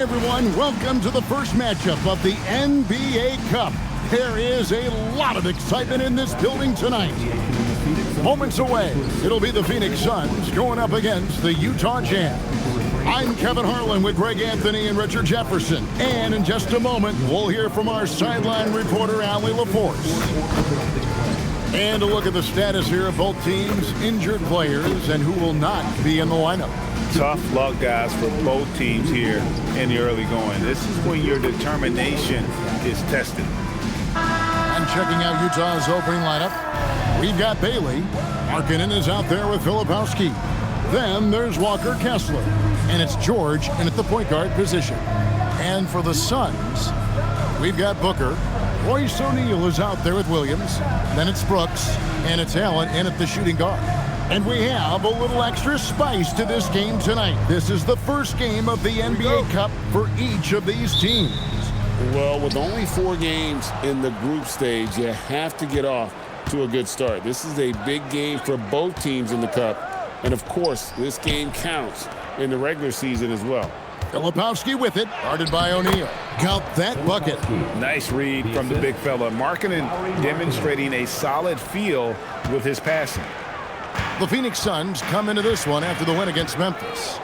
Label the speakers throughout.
Speaker 1: Everyone, welcome to the first matchup of the NBA Cup. There is a lot of excitement in this building tonight. Moments away, it'll be the Phoenix Suns going up against the Utah Jazz. I'm Kevin Harlan with Greg Anthony and Richard Jefferson. And in just a moment, we'll hear from our sideline reporter, Allie LaForce. And a look at the status here of both teams' injured players and who will not be in the lineup.
Speaker 2: Tough luck, guys, for both teams here in the early going. This is when your determination is tested.
Speaker 1: And checking out Utah's opening lineup, we've got Bailey. Markkanen is out there with Filipowski. Then there's Walker Kessler. And it's George in at the point guard position. And for the Suns, we've got Booker. Royce O'Neal is out there with Williams. Then it's Brooks. And it's Allen in at the shooting guard. And we have a little extra spice to this game tonight. This is the first game of the NBA Cup for each of these teams.
Speaker 3: Well, with only 4 games in the group stage, you have to get off to a good start. This is a big game for both teams in the Cup. And, of course, this game counts in the regular season as well.
Speaker 1: Filipowski with it, guarded by O'Neal. Count that bucket.
Speaker 2: Nice read from the big fella. Markkanen demonstrating a solid feel with his passing.
Speaker 1: The Phoenix Suns come into this one after the win against Memphis.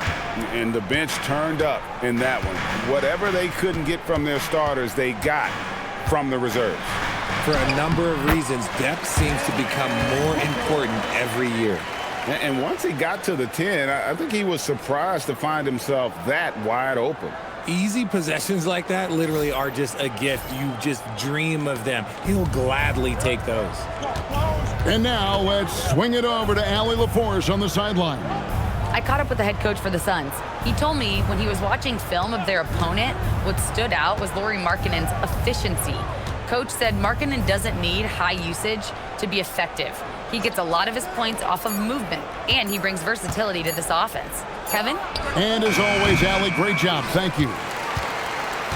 Speaker 2: And the bench turned up in that one. Whatever they couldn't get from their starters, they got from the reserves.
Speaker 4: For a number of reasons, depth seems to become more important every year.
Speaker 2: And once he got to the 10, I think he was surprised to find himself that wide open.
Speaker 4: Easy possessions like that literally are just a gift. You just dream of them. He'll gladly take those.
Speaker 1: And now let's swing it over to Allie LaForce on the sideline.
Speaker 5: I caught up with the head coach for the Suns. He told me when he was watching film of their opponent, what stood out was Lauri Markkanen's efficiency. Coach said Markkanen doesn't need high usage to be effective. He gets a lot of his points off of movement, and he brings versatility to this offense. Kevin?
Speaker 1: And as always, Allie, great job. Thank you.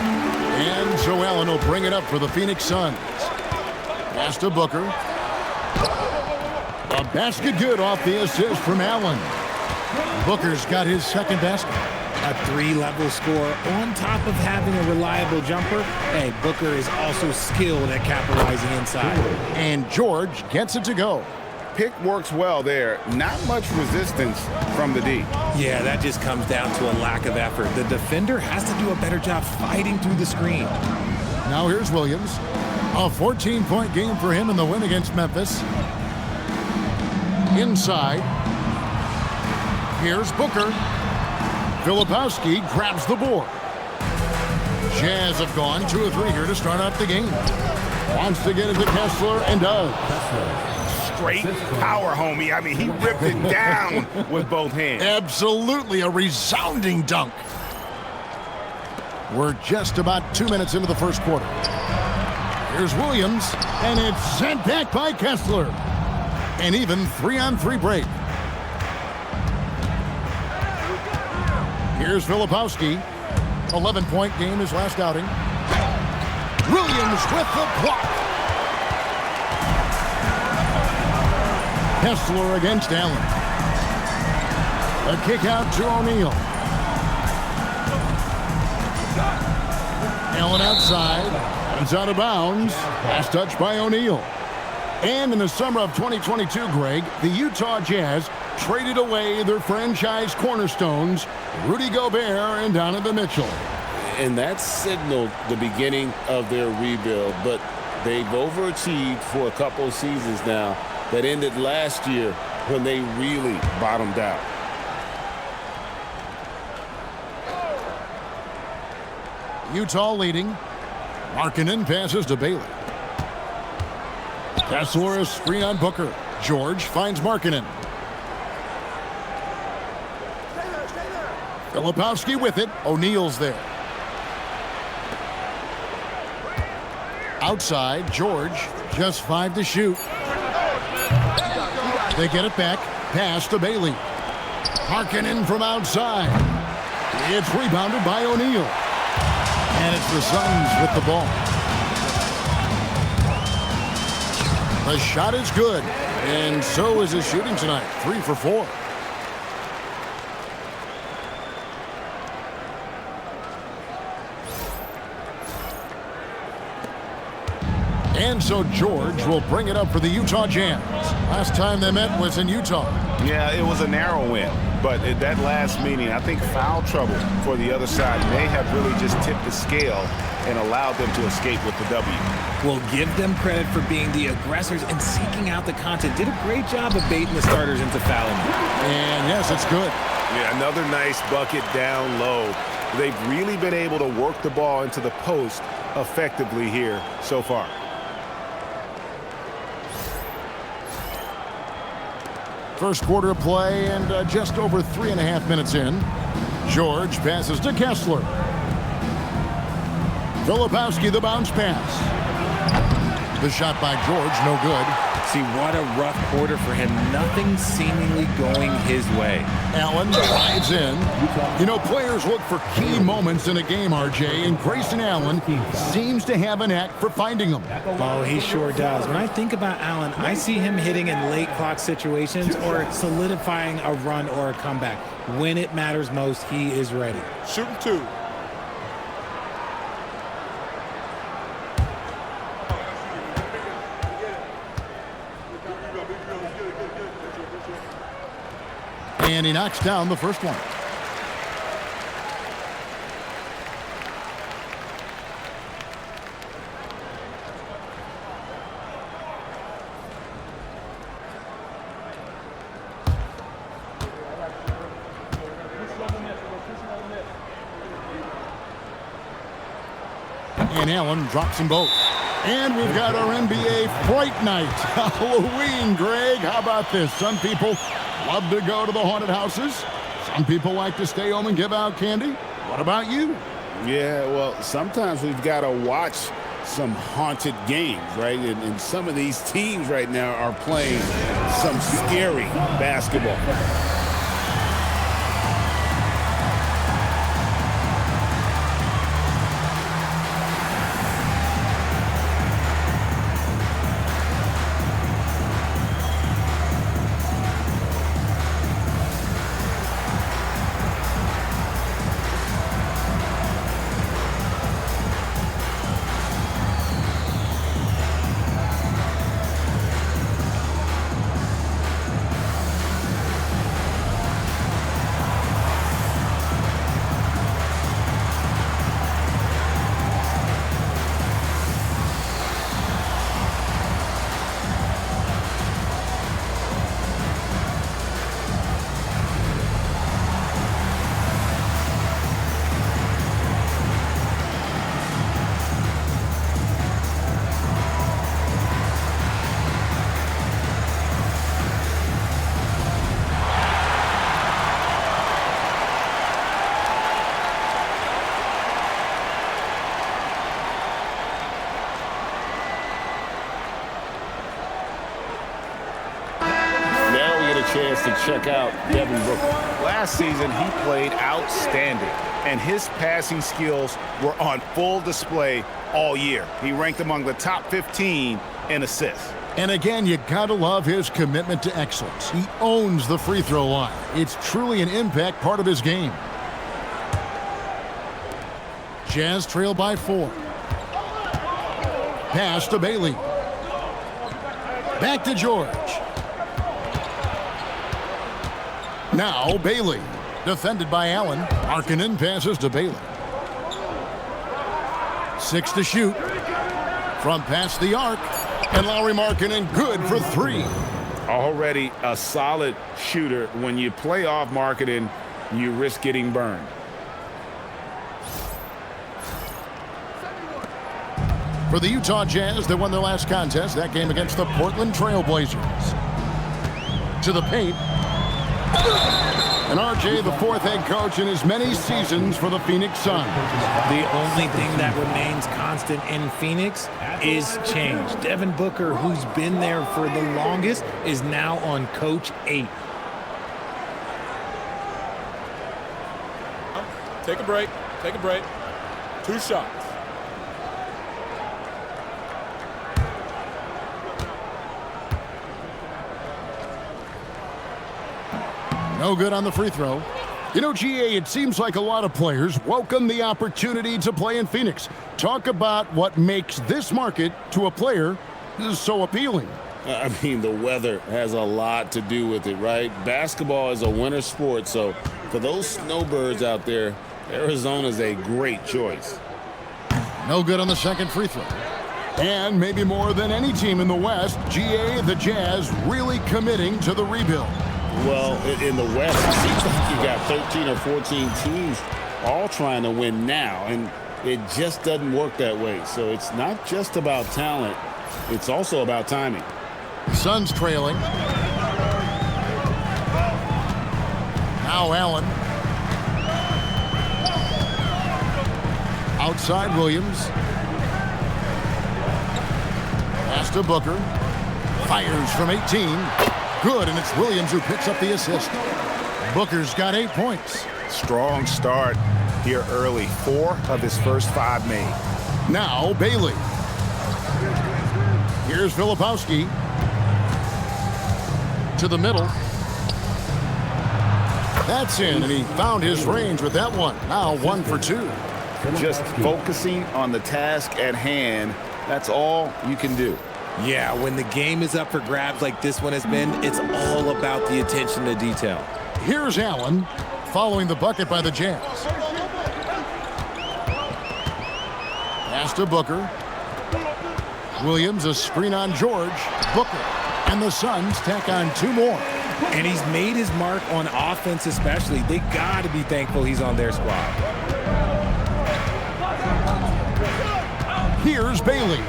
Speaker 1: And so Allen will bring it up for the Phoenix Suns. Pass to Booker. A basket good off the assist from Allen. Booker's got his second basket.
Speaker 4: A 3-level score on top of having a reliable jumper. Hey, Booker is also skilled at capitalizing inside.
Speaker 1: And George gets it to go.
Speaker 2: Pick works well there. Not much resistance from the D.
Speaker 4: Yeah, that just comes down to a lack of effort. The defender has to do a better job fighting through the screen.
Speaker 1: Now here's Williams. A 14-point game for him in the win against Memphis. Inside. Here's Booker. Filipowski grabs the board. Jazz have gone 2 of 3 here to start out the game. Wants to get it to Kessler and does.
Speaker 2: Straight power, homie. I mean, he ripped it down with both hands.
Speaker 1: Absolutely a resounding dunk. We're just about 2 minutes into the first quarter. Here's Williams, and it's sent back by Kessler. An even 3-on-3 break. Here's Filipowski. 11-point game his last outing. Williams with the block. Kessler against Allen. A kick out to O'Neal. Allen outside. It's out of bounds. Last touch by O'Neal. And in the summer of 2022, Greg, the Utah Jazz traded away their franchise cornerstones, Rudy Gobert and Donovan Mitchell.
Speaker 3: And that signaled the beginning of their rebuild, but they've overachieved for a couple of seasons now that ended last year when they really bottomed out.
Speaker 1: Utah leading. Markkanen passes to Bailey. Kessler is screen on Booker. George finds Markkanen. Filipowski with it. O'Neal's there. Outside, George, just 5 to shoot. They get it back. Pass to Bailey. Markkanen from outside. It's rebounded by O'Neal. And it's the Suns with the ball. The shot is good, and so is his shooting tonight. 3 for 4. And so George will bring it up for the Utah Jazz. Last time they met was in Utah.
Speaker 2: Yeah, it was a narrow win. But at that last meeting, I think foul trouble for the other side may have really just tipped the scale and allowed them to escape with the W.
Speaker 4: We'll give them credit for being the aggressors and seeking out the content. Did a great job of baiting the starters into fouling.
Speaker 1: And yes, it's good.
Speaker 2: Yeah, another nice bucket down low. They've really been able to work the ball into the post effectively here so far.
Speaker 1: First quarter of play and just over 3.5 minutes in. George passes to Kessler. Filipowski, the bounce pass. The shot by George, no good.
Speaker 4: See, what a rough quarter for him. Nothing seemingly going his way.
Speaker 1: Allen drives in. You know, players look for key moments in a game, RJ, and Grayson Allen seems to have a knack for finding them.
Speaker 4: Oh, he sure does. When I think about Allen, I see him hitting in late clock situations or solidifying a run or a comeback. When it matters most, he is ready.
Speaker 2: Shooting two.
Speaker 1: And he knocks down the first one. And Allen drops them both. And we've got our NBA Fright Night. Halloween, Greg. How about this? Some people love to go to the haunted houses. Some people like to stay home and give out candy. What about you?
Speaker 3: Yeah, well, sometimes we've got to watch some haunted games, right? And some of these teams right now are playing some scary basketball. Chance to check out Devin Booker.
Speaker 2: Last season, he played outstanding, and his passing skills were on full display all year. He ranked among the top 15 in assists.
Speaker 1: And again, you gotta love his commitment to excellence. He owns the free throw line. It's truly an impact part of his game. Jazz trail by 4. Pass to Bailey. Back to George. Now Bailey, defended by Allen. Markkanen passes to Bailey. 6 to shoot. From past the arc. And Lauri Markkanen good for 3.
Speaker 3: Already a solid shooter. When you play off Markkanen, you risk getting burned.
Speaker 1: For the Utah Jazz, they won their last contest. That game against the Portland Trail Blazers. To the paint. And RJ, the 4th head coach in as many seasons for the Phoenix Suns.
Speaker 4: The only thing that remains constant in Phoenix is change. Devin Booker, who's been there for the longest, is now on coach 8.
Speaker 6: Take a break. Take a break. 2 shots.
Speaker 1: No good on the free throw. You know, GA, it seems like a lot of players welcome the opportunity to play in Phoenix. Talk about what makes this market to a player so appealing.
Speaker 3: I mean, the weather has a lot to do with it, right? Basketball is a winter sport, so for those snowbirds out there, Arizona's a great choice.
Speaker 1: No good on the second free throw. And maybe more than any team in the West, GA, the Jazz, really committing to the rebuild.
Speaker 3: Well, in the West, it seems like you got 13 or 14 teams all trying to win now, and it just doesn't work that way. So it's not just about talent, it's also about timing.
Speaker 1: Suns trailing. Now Allen. Outside Williams. Pass to Booker. Fires from 18. Good, and it's Williams who picks up the assist. Booker's got 8 points.
Speaker 2: Strong start here early. 4 of his first 5 made.
Speaker 1: Now Bailey. Here's Filipowski. To the middle. That's in, and he found his range with that one. Now 1 for 2.
Speaker 2: Just focusing on the task at hand. That's all you can do.
Speaker 7: Yeah, when the game is up for grabs like this one has been, it's all about the attention to detail.
Speaker 1: Here's Allen following the bucket by the Jazz. Pass to Booker. Williams, a screen on George. Booker. And the Suns tack on 2 more.
Speaker 4: And he's made his mark on offense especially. They got to be thankful he's on their squad.
Speaker 1: Here's Bailey.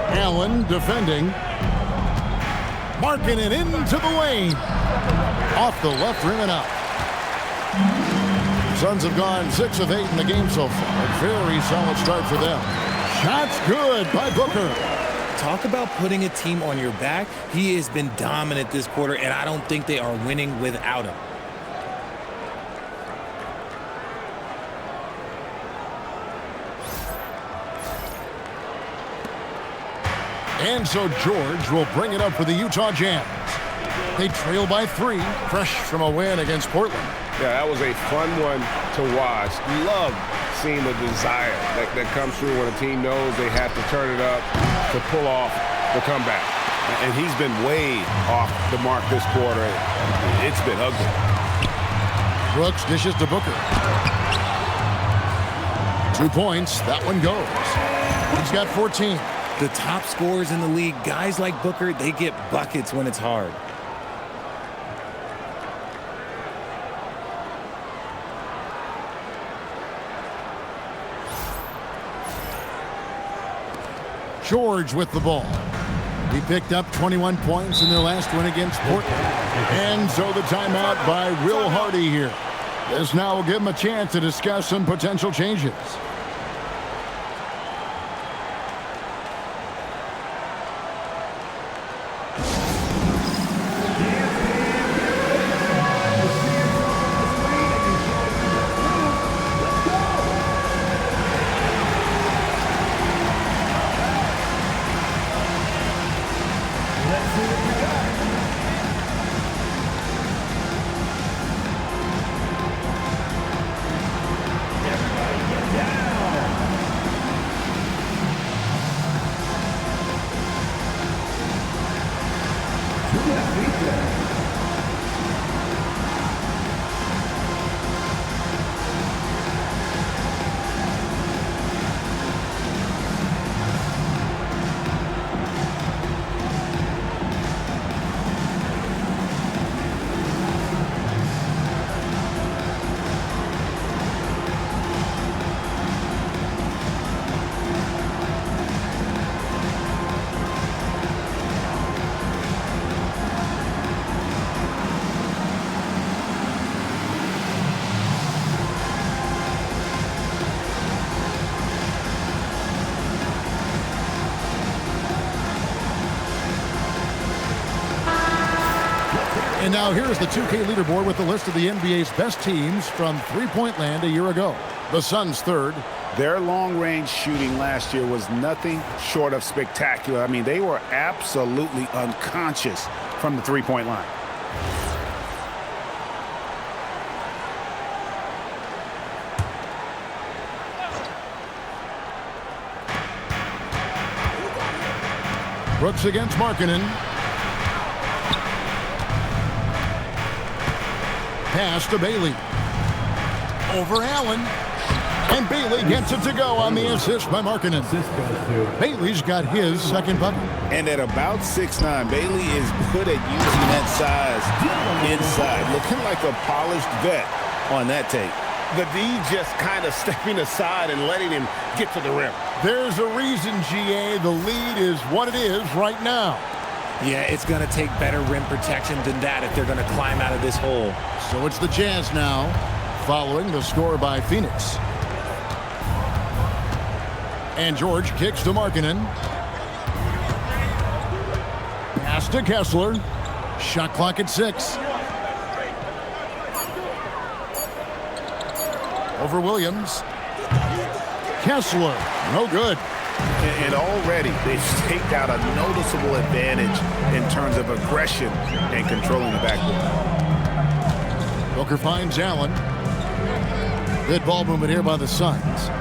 Speaker 1: Allen defending. Marking it into the lane. Off the left rim and out. Suns have gone 6 of 8 in the game so far. A very solid start for them. Shots good by Booker.
Speaker 4: Talk about putting a team on your back. He has been dominant this quarter, and I don't think they are winning without him.
Speaker 1: And so George will bring it up for the Utah Jazz. They trail by 3, fresh from a win against Portland.
Speaker 8: Yeah, that was a fun one to watch. Love seeing the desire that comes through when a team knows they have to turn it up to pull off the comeback.
Speaker 2: And he's been way off the mark this quarter. It's been ugly.
Speaker 1: Brooks dishes to Booker. 2 points. That one goes. He's got 14.
Speaker 4: The top scorers in the league, guys like Booker, they get buckets when it's hard.
Speaker 1: George with the ball. He picked up 21 points in their last win against Portland. And so the timeout by Will Hardy here. This now will give him a chance to discuss some potential changes. And now here's the 2K leaderboard with the list of the NBA's best teams from three-point land a year ago. The Suns third.
Speaker 2: Their long-range shooting last year was nothing short of spectacular. I mean, they were absolutely unconscious from the three-point line.
Speaker 1: Brooks against Markkanen. Pass to Bailey. Over Allen. And Bailey gets it to go on the assist by Markkanen. Bailey's got his second bucket.
Speaker 2: And at about 6'9", Bailey is good at using that size inside. Looking like a polished vet on that tape. The D just kind of stepping aside and letting him get to the rim.
Speaker 1: There's a reason, GA, the lead is what it is right now.
Speaker 4: Yeah, it's going to take better rim protection than that if they're going to climb out of this hole.
Speaker 1: So it's the Jazz now, following the score by Phoenix. And George kicks to Markkanen. Pass to Kessler. Shot clock at 6. Over Williams. Kessler, no good.
Speaker 2: And already they've staked out a noticeable advantage in terms of aggression and controlling the backboard.
Speaker 1: Booker finds Allen. Good ball movement here by the Suns.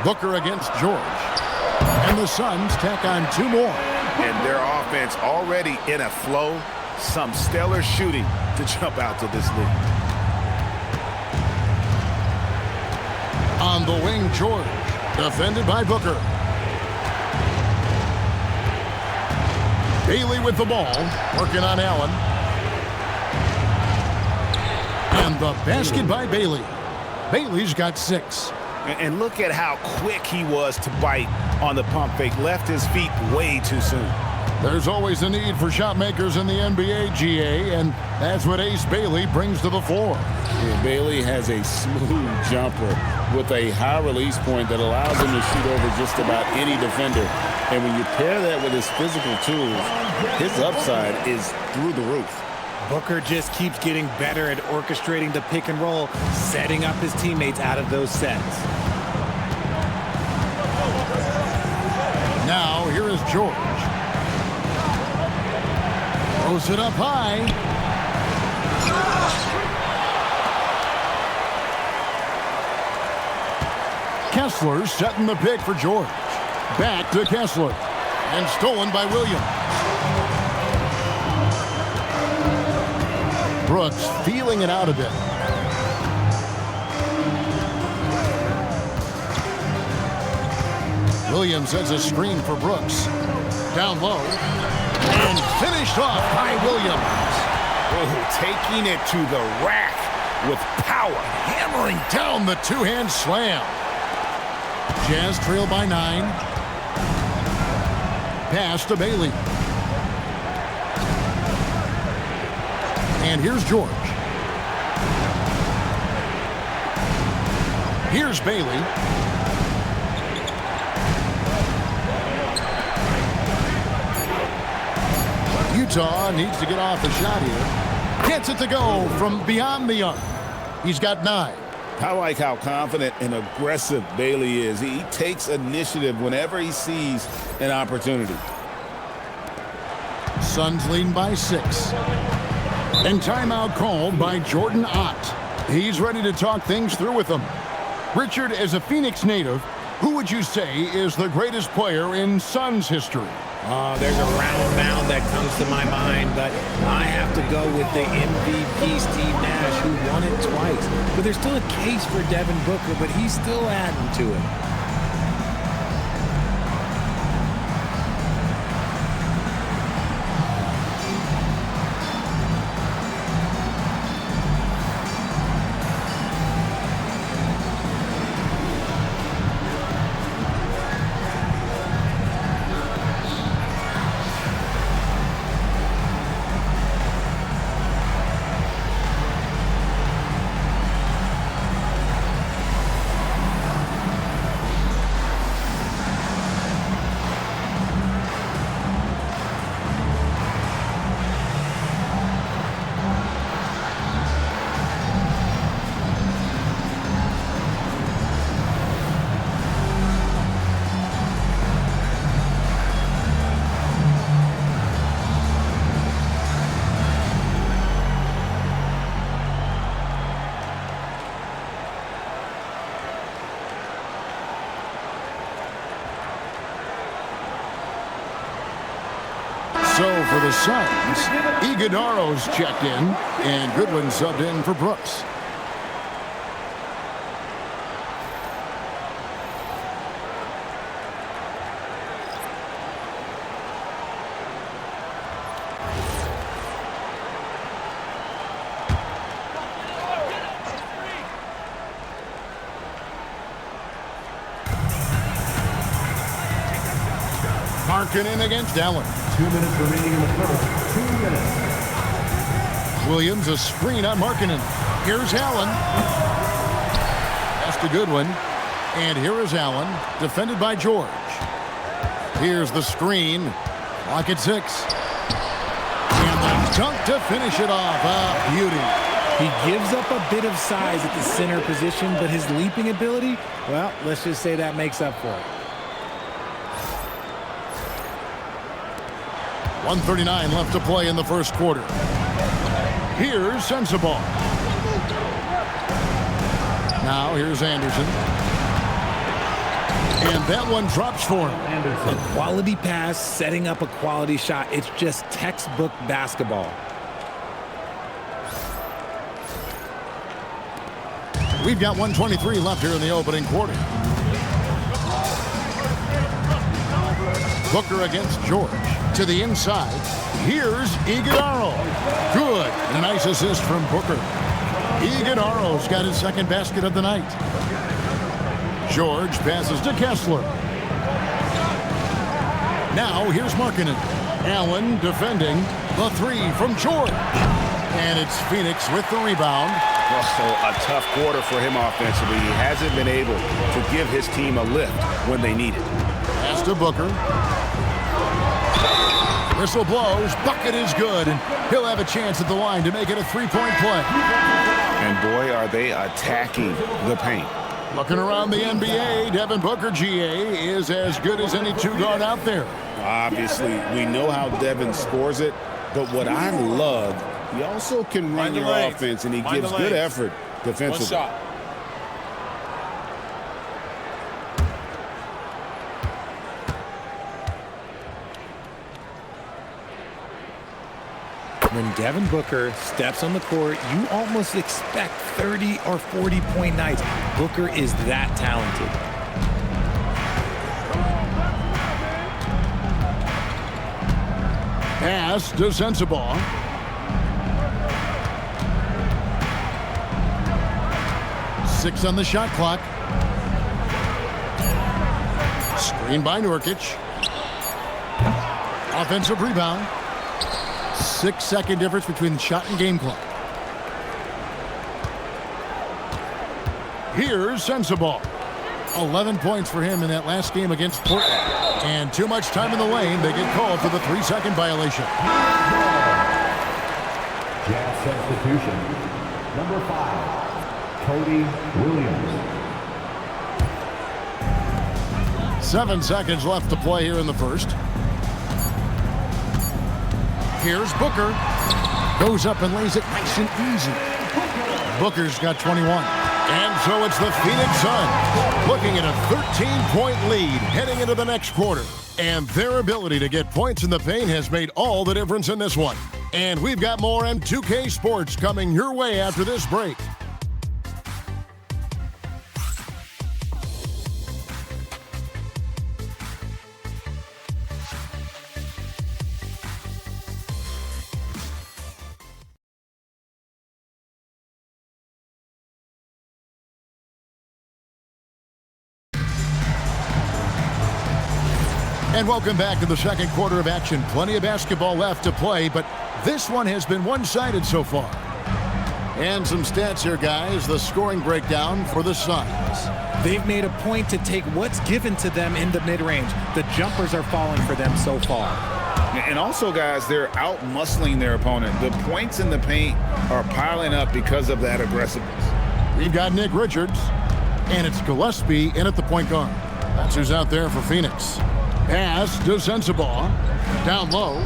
Speaker 1: Booker against George. And the Suns tack on 2 more.
Speaker 2: And their offense already in a flow. Some stellar shooting to jump out to this lead.
Speaker 1: On the wing, George. Defended by Booker. Bailey with the ball. Working on Allen. And the basket by Bailey. Bailey's got 6.
Speaker 2: And look at how quick he was to bite on the pump fake. Left his feet way too soon.
Speaker 1: There's always a need for shot makers in the NBA, GA, and that's what Ace Bailey brings to the floor.
Speaker 3: Yeah, Bailey has a smooth jumper with a high release point that allows him to shoot over just about any defender. And when you pair that with his physical tools, his upside is through the roof.
Speaker 4: Booker just keeps getting better at orchestrating the pick and roll, setting up his teammates out of those sets.
Speaker 1: Now, here is George. Throws it up high. Kessler setting the pick for George. Back to Kessler. And stolen by Williams. Brooks feeling it out a bit. Williams sets a screen for Brooks. Down low. And finished off by Williams.
Speaker 2: Oh, taking it to the rack with power.
Speaker 1: Hammering down the two-hand slam. Jazz trail by 9. Pass to Bailey. And here's George. Here's Bailey. Utah needs to get off the shot here. Gets it to go from beyond the arc. He's got 9.
Speaker 2: I like how confident and aggressive Bailey is. He takes initiative whenever he sees an opportunity.
Speaker 1: Suns lead by 6. And timeout called by Jordan Ott. He's ready to talk things through with them. Richard, as a Phoenix native, who would you say is the greatest player in Suns history?
Speaker 4: There's a round mound that comes to my mind, but I have to go with the MVP Steve Nash, who won it twice. But there's still a case for Devin Booker, but he's still adding to it.
Speaker 1: So for the Suns, Iguodaro's checked in, and Goodwin subbed in for Brooks. Markkanen against Allen.
Speaker 9: 2 minutes remaining in the first. 2 minutes.
Speaker 1: Williams a screen on Markkanen. Here's Allen. That's to Goodwin. And here is Allen, defended by George. Here's the screen. Clock at 6. And the dunk to finish it off. A beauty.
Speaker 4: He gives up a bit of size at the center position, but his leaping ability, well, let's just say that makes up for it.
Speaker 1: 1:39 left to play in the first quarter. Here's Sensabaugh. Now here's Anderson. And that one drops for him.
Speaker 4: A quality pass, setting up a quality shot. It's just textbook basketball.
Speaker 1: We've got 1:23 left here in the opening quarter. Booker against George. To the inside. Here's Iguodaro. Good. And a nice assist from Booker. Iguodaro's got his second basket of the night. George passes to Kessler. Now here's Markkanen. Allen defending the three from George. And it's Phoenix with the rebound.
Speaker 2: Also a tough quarter for him offensively. He hasn't been able to give his team a lift when they need it.
Speaker 1: Pass to Booker. Whistle blows. Bucket is good. And he'll have a chance at the line to make it a three-point play.
Speaker 2: And boy, are they attacking the paint.
Speaker 1: Looking around the NBA, Devin Booker, GA, is as good as any two-guard out there.
Speaker 2: Obviously, we know how Devin scores it, but what I love, he also can run your offense, and he gives good effort defensively.
Speaker 6: One shot.
Speaker 4: When Devin Booker steps on the court, you almost expect 30 or 40-point nights. Booker is that talented.
Speaker 1: Pass to Sensabaugh. Six on the shot clock. Screen by Nurkic. Offensive rebound. 6-second difference between the shot and game clock. Here's Sensabaugh. 11 points for him in that last game against Portland. And too much time in the lane. They get called for the 3-second violation.
Speaker 9: Jazz substitution. Number 5, Cody Williams.
Speaker 1: 7 seconds left to play here in the first. Here's Booker. Goes up and lays it nice and easy. Booker's got 21. And so it's the Phoenix Suns looking at a 13-point lead heading into the next quarter. And their ability to get points in the paint has made all the difference in this one. And we've got more M2K Sports coming your way after this break. And welcome back to the second quarter of action. Plenty of basketball left to play, but this one has been one-sided so far. And some stats here, guys. The scoring breakdown for the Suns.
Speaker 4: They've made a point to take what's given to them in the mid-range. The jumpers are falling for them so far.
Speaker 2: And also, guys, they're out-muscling their opponent. The points in the paint are piling up because of that aggressiveness.
Speaker 1: We've got Nick Richards, and it's Gillespie in at the point guard. That's who's out there for Phoenix. Pass to Sensabaugh. Down low.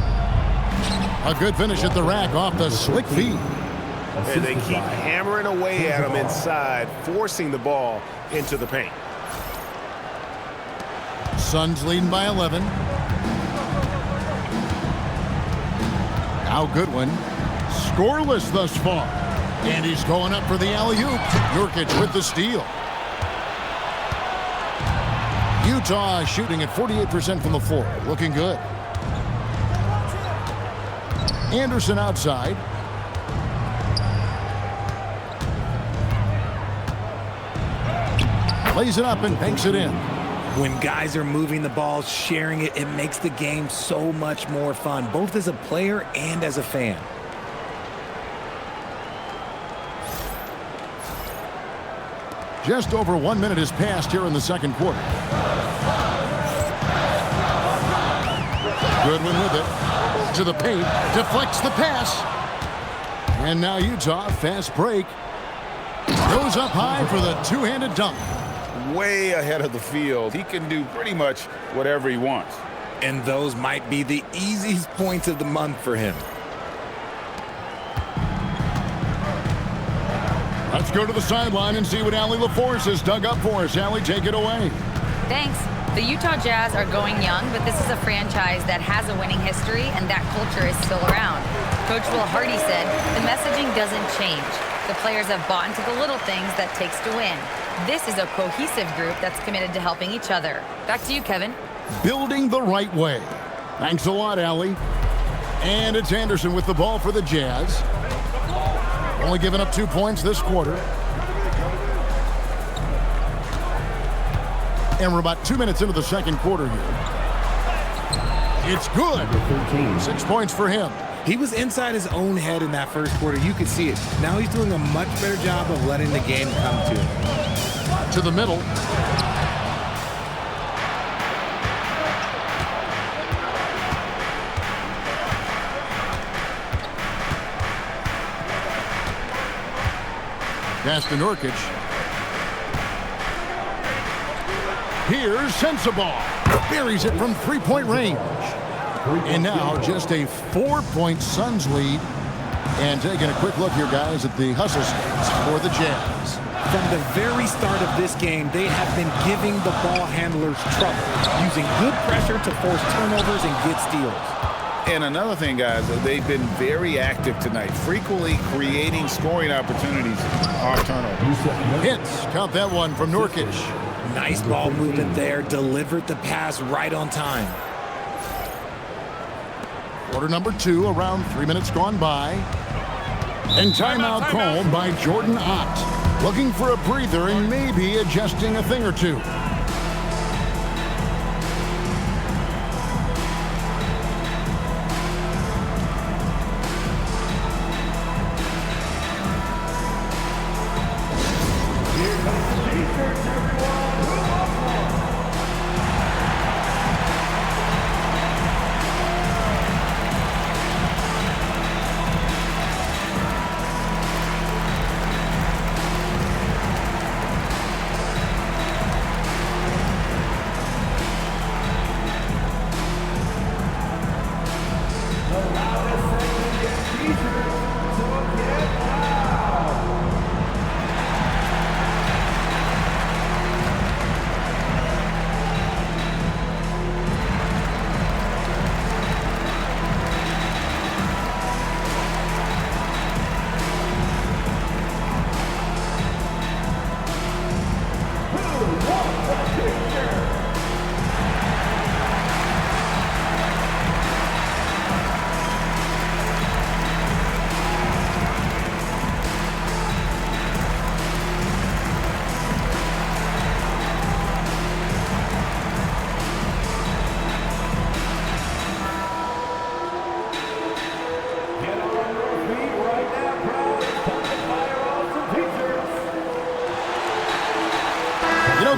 Speaker 1: A good finish at the rack off the slick feed.
Speaker 2: And they keep hammering away at him inside, forcing the ball into the paint.
Speaker 1: Suns leading by 11. Now Goodwin, scoreless thus far. And he's going up for the alley-oop. Nurkic with the steal. Utah shooting at 48% from the floor. Looking good. Anderson outside. Lays it up and banks it in.
Speaker 4: When guys are moving the ball, sharing it, it makes the game so much more fun, both as a player and as a fan.
Speaker 1: Just over 1 minute has passed here in the second quarter. Goodwin with it. To the paint. Deflects the pass. And now Utah, fast break. Goes up high for the two-handed dunk.
Speaker 2: Way ahead of the field. He can do pretty much whatever he wants.
Speaker 4: And those might be the easiest points of the month for him.
Speaker 1: Let's go to the sideline and see what Allie LaForce has dug up for us. Allie, take it away.
Speaker 5: Thanks. The Utah Jazz are going young, but this is a franchise that has a winning history, and that culture is still around. Coach Will Hardy said, the messaging doesn't change. The players have bought into the little things that takes to win. This is a cohesive group that's committed to helping each other. Back to you, Kevin.
Speaker 1: Building the right way. Thanks a lot, Allie. And it's Anderson with the ball for the Jazz. Only giving up 2 points this quarter. And we're about 2 minutes into the second quarter here. It's good. 6 points for him.
Speaker 4: He was inside his own head in that first quarter. You could see it. Now he's doing a much better job of letting the game come to him.
Speaker 1: To the middle. Pass to Nurkic. Here's Sensabaugh. Buries it from three-point range. And now just a 4-point Suns lead. And taking a quick look here, guys, at the hustle stats for the Jazz.
Speaker 4: From the very start of this game, they have been giving the ball handlers trouble, using good pressure to force turnovers and get steals.
Speaker 2: And another thing, guys, they've been very active tonight, frequently creating scoring opportunities off turnovers.
Speaker 1: Hits. Count that one from Nurkic.
Speaker 4: Nice ball movement there. Delivered the pass right on time.
Speaker 1: Quarter number 2, around 3 minutes gone by. And timeout called by Jordan Ott. Looking for a breather and maybe adjusting a thing or two.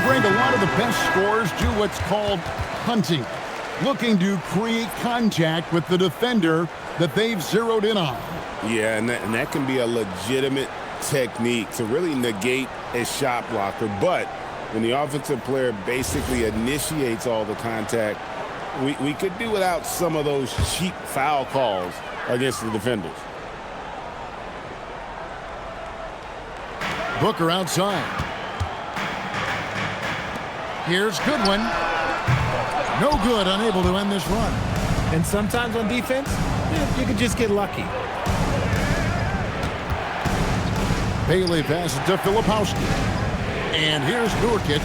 Speaker 1: Greg, a lot of the best scorers do what's called hunting, looking to create contact with the defender that they've zeroed in on.
Speaker 2: Yeah, and that can be a legitimate technique to really negate a shot blocker. But when the offensive player basically initiates all the contact, we could do without some of those cheap foul calls against the defenders.
Speaker 1: Booker outside. Here's Goodwin. No good, unable to end this run.
Speaker 4: And sometimes on defense, You could just get lucky.
Speaker 1: Bailey passes to Filipowski. And here's Nurkic.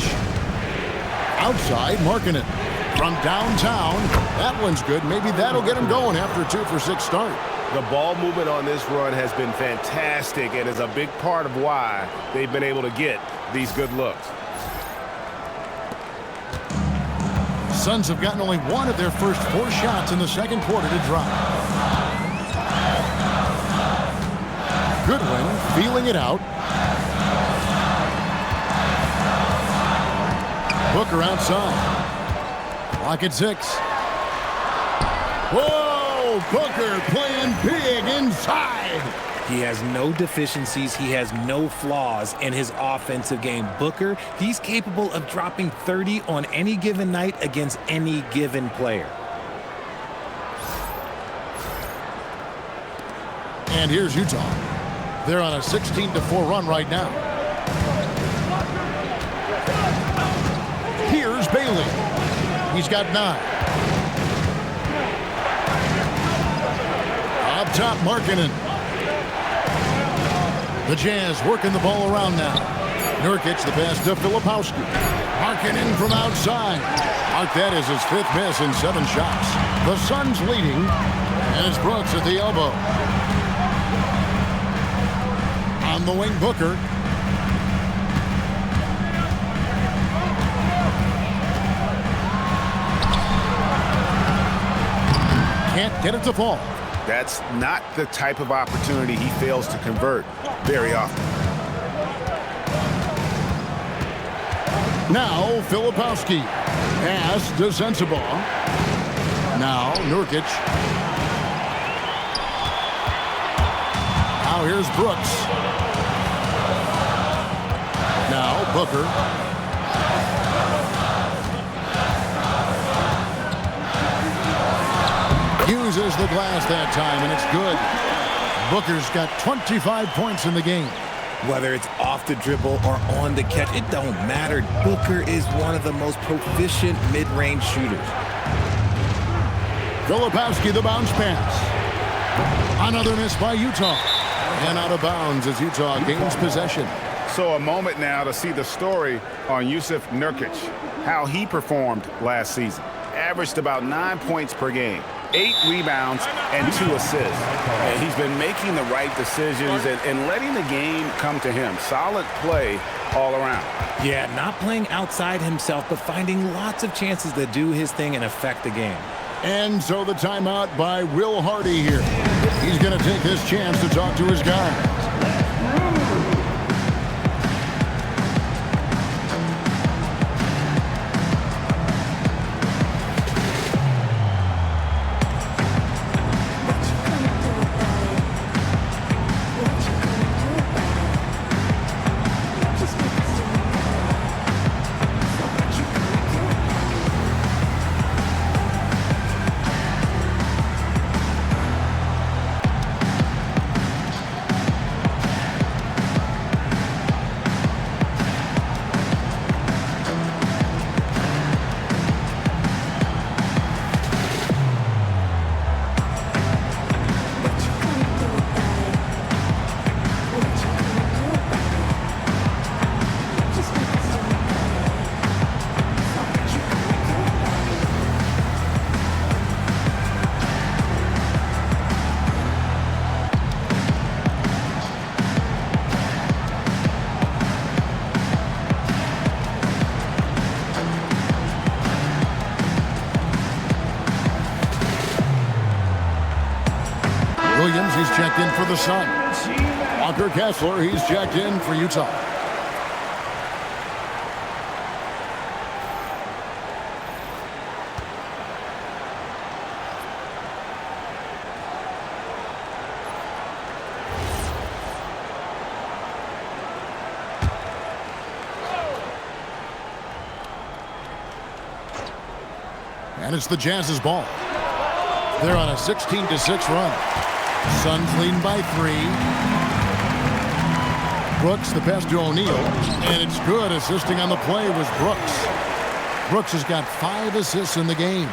Speaker 1: Outside, marking it. From downtown, that one's good. Maybe that'll get him going after a 2-for-6 start.
Speaker 2: The ball movement on this run has been fantastic and is a big part of why they've been able to get these good looks.
Speaker 1: Suns have gotten only one of their first 4 shots in the second quarter to drop. Goodwin feeling it out. Booker outside. Clock at 6. Whoa! Booker playing big inside.
Speaker 4: He has no deficiencies. He has no flaws in his offensive game. Booker, he's capable of dropping 30 on any given night against any given player.
Speaker 1: And here's Utah. They're on a 16-4 run right now. Here's Bailey. He's got 9. Up top, Markkanen. The Jazz working the ball around now. Nurkic the pass to Filipowski. Markkanen from outside. Mark, that is his 5th miss in 7 shots. The Suns leading, and it's Brooks at the elbow. On the wing, Booker. Can't get it to fall.
Speaker 2: That's not the type of opportunity he fails to convert very often.
Speaker 1: Now, Filipowski. Pass to Sensabaugh. Now, Nurkic. Now, here's Brooks. Now, Booker. Uses the glass that time, and it's good. Booker's got 25 points in the game.
Speaker 4: Whether it's off the dribble or on the catch, it don't matter. Booker is one of the most proficient mid-range shooters.
Speaker 1: Filipowski, the bounce pass. Another miss by Utah. And out of bounds as Utah gains possession.
Speaker 2: So a moment now to see the story on Jusuf Nurkic, how he performed last season. Averaged about 9 points per game, 8 rebounds, and 2 assists. And he's been making the right decisions and letting the game come to him. Solid play all around.
Speaker 4: Yeah, not playing outside himself, but finding lots of chances to do his thing and affect the game.
Speaker 1: And so the timeout by Will Hardy here. He's going to take this chance to talk to his guy. Williams, he's checked in for the Suns. Walker Kessler, he's checked in for Utah. And it's the Jazz's ball. They're on a 16-6 run. Suns leading by 3. Brooks, the pass to O'Neal. And it's good. Assisting on the play was Brooks. Brooks has got 5 assists in the game.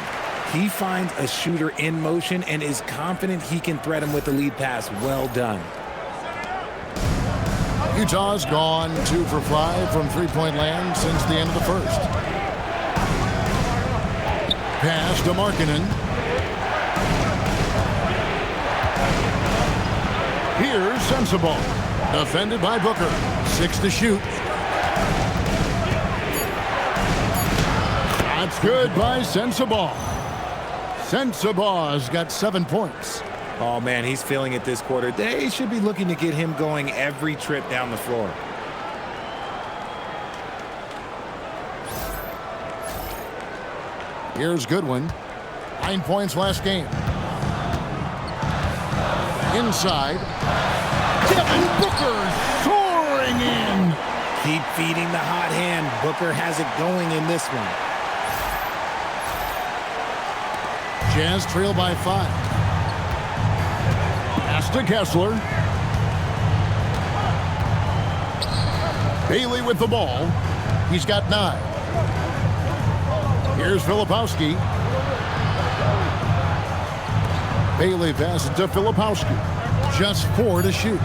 Speaker 4: He finds a shooter in motion and is confident he can thread him with the lead pass. Well done.
Speaker 1: Utah's gone 2 for 5 from three-point land since the end of the first. Pass to Markkanen. Here's Sensabaugh. Defended by Booker. 6 to shoot. That's good by Sensabaugh. Sensabaugh's got 7 points.
Speaker 4: Oh, man, he's feeling it this quarter. They should be looking to get him going every trip down the floor.
Speaker 1: Here's Goodwin. 9 points last game. Inside. Devin Booker soaring in.
Speaker 4: Keep feeding the hot hand. Booker has it going in this one.
Speaker 1: Jazz trail by 5. Pass to Kessler. Bailey with the ball. He's got 9. Here's Filipowski. Bailey passes to Filipowski. Just 4 to shoot.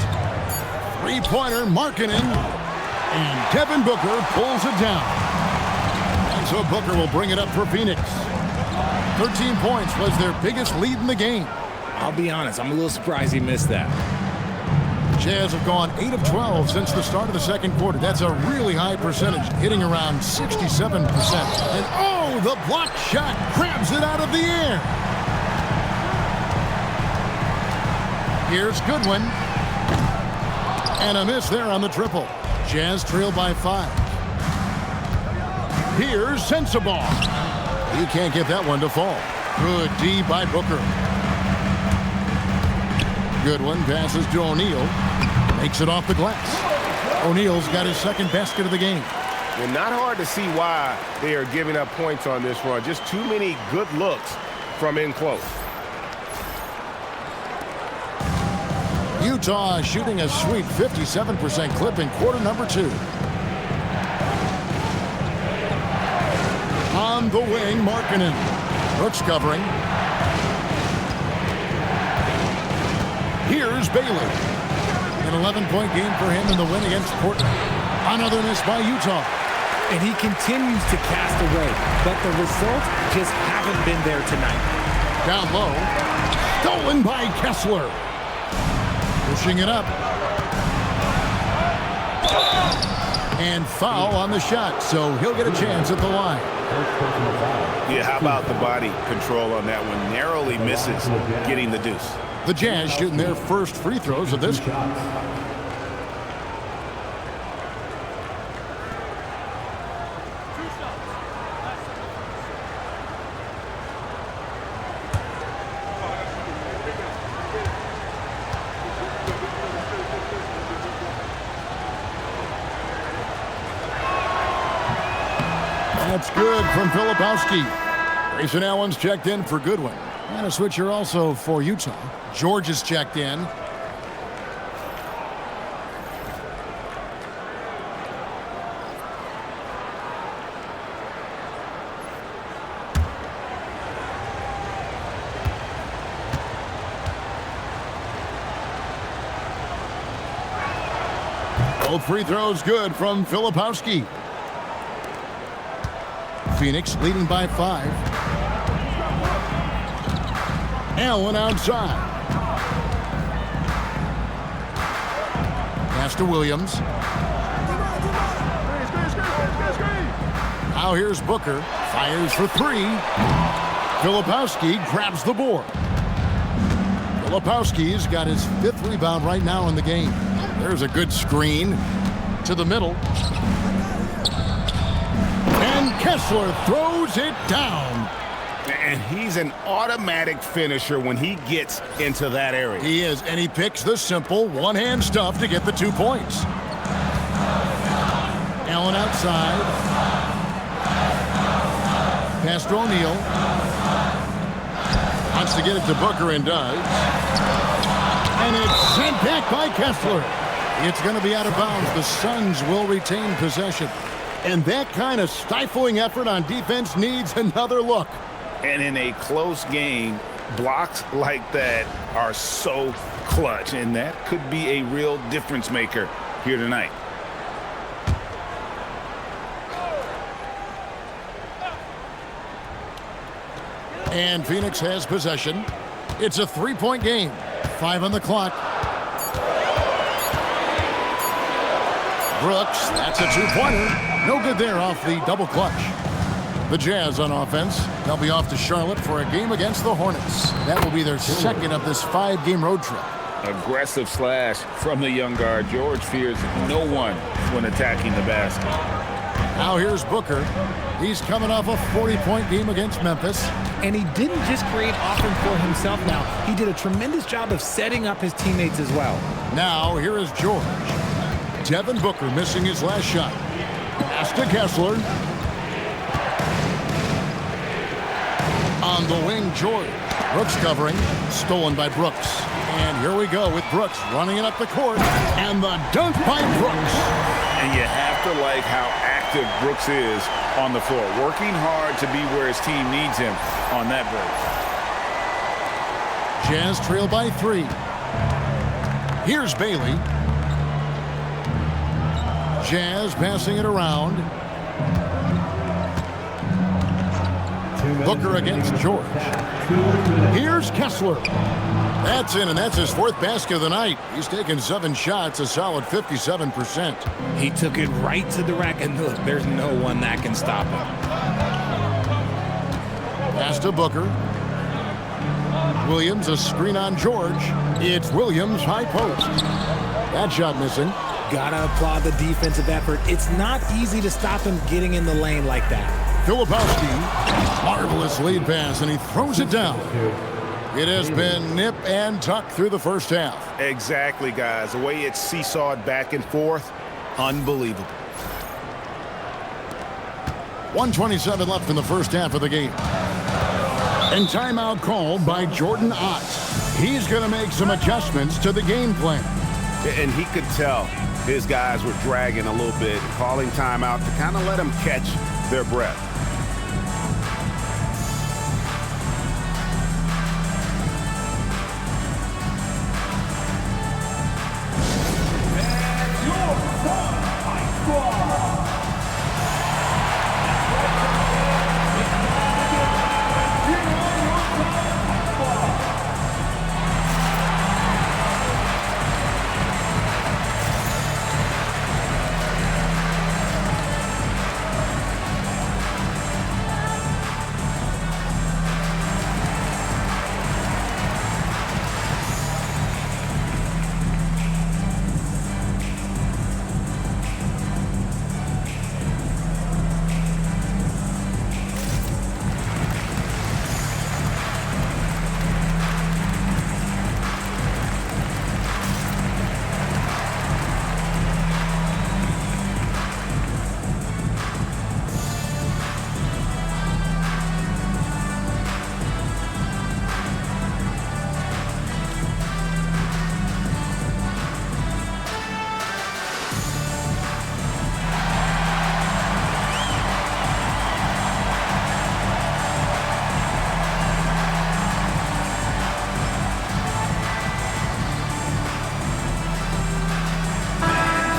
Speaker 1: Three-pointer, Markkanen. And Devin Booker pulls it down. And so Booker will bring it up for Phoenix. 13 points was their biggest lead in the game.
Speaker 4: I'll be honest, I'm a little surprised he missed that.
Speaker 1: Jazz have gone 8 of 12 since the start of the second quarter. That's a really high percentage, hitting around 67%. And oh, the block shot grabs it out of the air. Here's Goodwin. And a miss there on the triple. Jazz trail by 5. Here's Sensabaugh. You can't get that one to fall. Good D by Booker. Goodwin passes to O'Neal. Makes it off the glass. O'Neal's got his second basket of the game.
Speaker 8: And not hard to see why they are giving up points on this run. Just too many good looks from in close.
Speaker 1: Utah shooting a sweet 57% clip in quarter number 2. On the wing, Markkanen. Brooks covering. Here's Bailey. An 11-point game for him in the win against Portland. Another miss by Utah.
Speaker 4: And he continues to cast away, but the results just haven't been there tonight.
Speaker 1: Down low. Stolen by Kessler. Pushing it up. And foul on the shot, so he'll get a chance at the line.
Speaker 2: Yeah, how about the body control on that one? Narrowly misses getting the deuce.
Speaker 1: The Jazz shooting their first free throws of this game. That's good from Filipowski. Grayson Allen's checked in for Goodwin. And a switcher also for Utah. George is checked in. Both free throws good from Filipowski. Phoenix leading by 5. Allen outside. Pass to Williams. Now here's Booker. Fires for 3. Filipowski grabs the board. Filipowski's got his 5th rebound right now in the game. There's a good screen to the middle. And Kessler throws it down.
Speaker 2: And he's an automatic finisher when he gets into that area.
Speaker 1: He is, and he picks the simple one-hand stuff to get the 2 points. Allen outside. Pass to O'Neal. Wants to get it to Booker and does. And it's sent back by Kessler. It's going to be out of bounds. The Suns will retain possession. And that kind of stifling effort on defense needs another look.
Speaker 2: And in a close game, blocks like that are so clutch, and that could be a real difference maker here tonight.
Speaker 1: And Phoenix has possession. It's a three-point game. 5 on the clock. Brooks, that's a two-pointer. No good there off the double clutch. The Jazz on offense. They'll be off to Charlotte for a game against the Hornets. That will be their second of this 5-game road trip.
Speaker 2: Aggressive slash from the young guard. George fears no one when attacking the basket.
Speaker 1: Now here's Booker. He's coming off a 40-point game against Memphis.
Speaker 4: And he didn't just create offense for himself now. He did a tremendous job of setting up his teammates as well.
Speaker 1: Now here is George. Devin Booker missing his last shot. Pass to Kessler. On the wing, George. Brooks covering. Stolen by Brooks. And here we go with Brooks running it up the court. And the dunk by Brooks.
Speaker 2: And you have to like how active Brooks is on the floor. Working hard to be where his team needs him on that break.
Speaker 1: Jazz trail by 3. Here's Bailey. Jazz passing it around. Booker against George. Here's Kessler. That's in, and that's his 4th basket of the night. He's taken 7 shots, a solid 57%.
Speaker 4: He took it right to the rack, and look, there's no one that can stop him.
Speaker 1: Pass to Booker. Williams, a screen on George. It's Williams, high post. That shot missing.
Speaker 4: Gotta applaud the defensive effort. It's not easy to stop him getting in the lane like that.
Speaker 1: Filipowski, marvelous lead pass, and he throws it down. It has been nip and tuck through the first half.
Speaker 2: Exactly, guys. The way it's seesawed back and forth, unbelievable.
Speaker 1: 1:27 left in the first half of the game. And timeout called by Jordan Ott. He's going to make some adjustments to the game plan.
Speaker 2: And he could tell his guys were dragging a little bit, calling timeout to kind of let them catch their breath.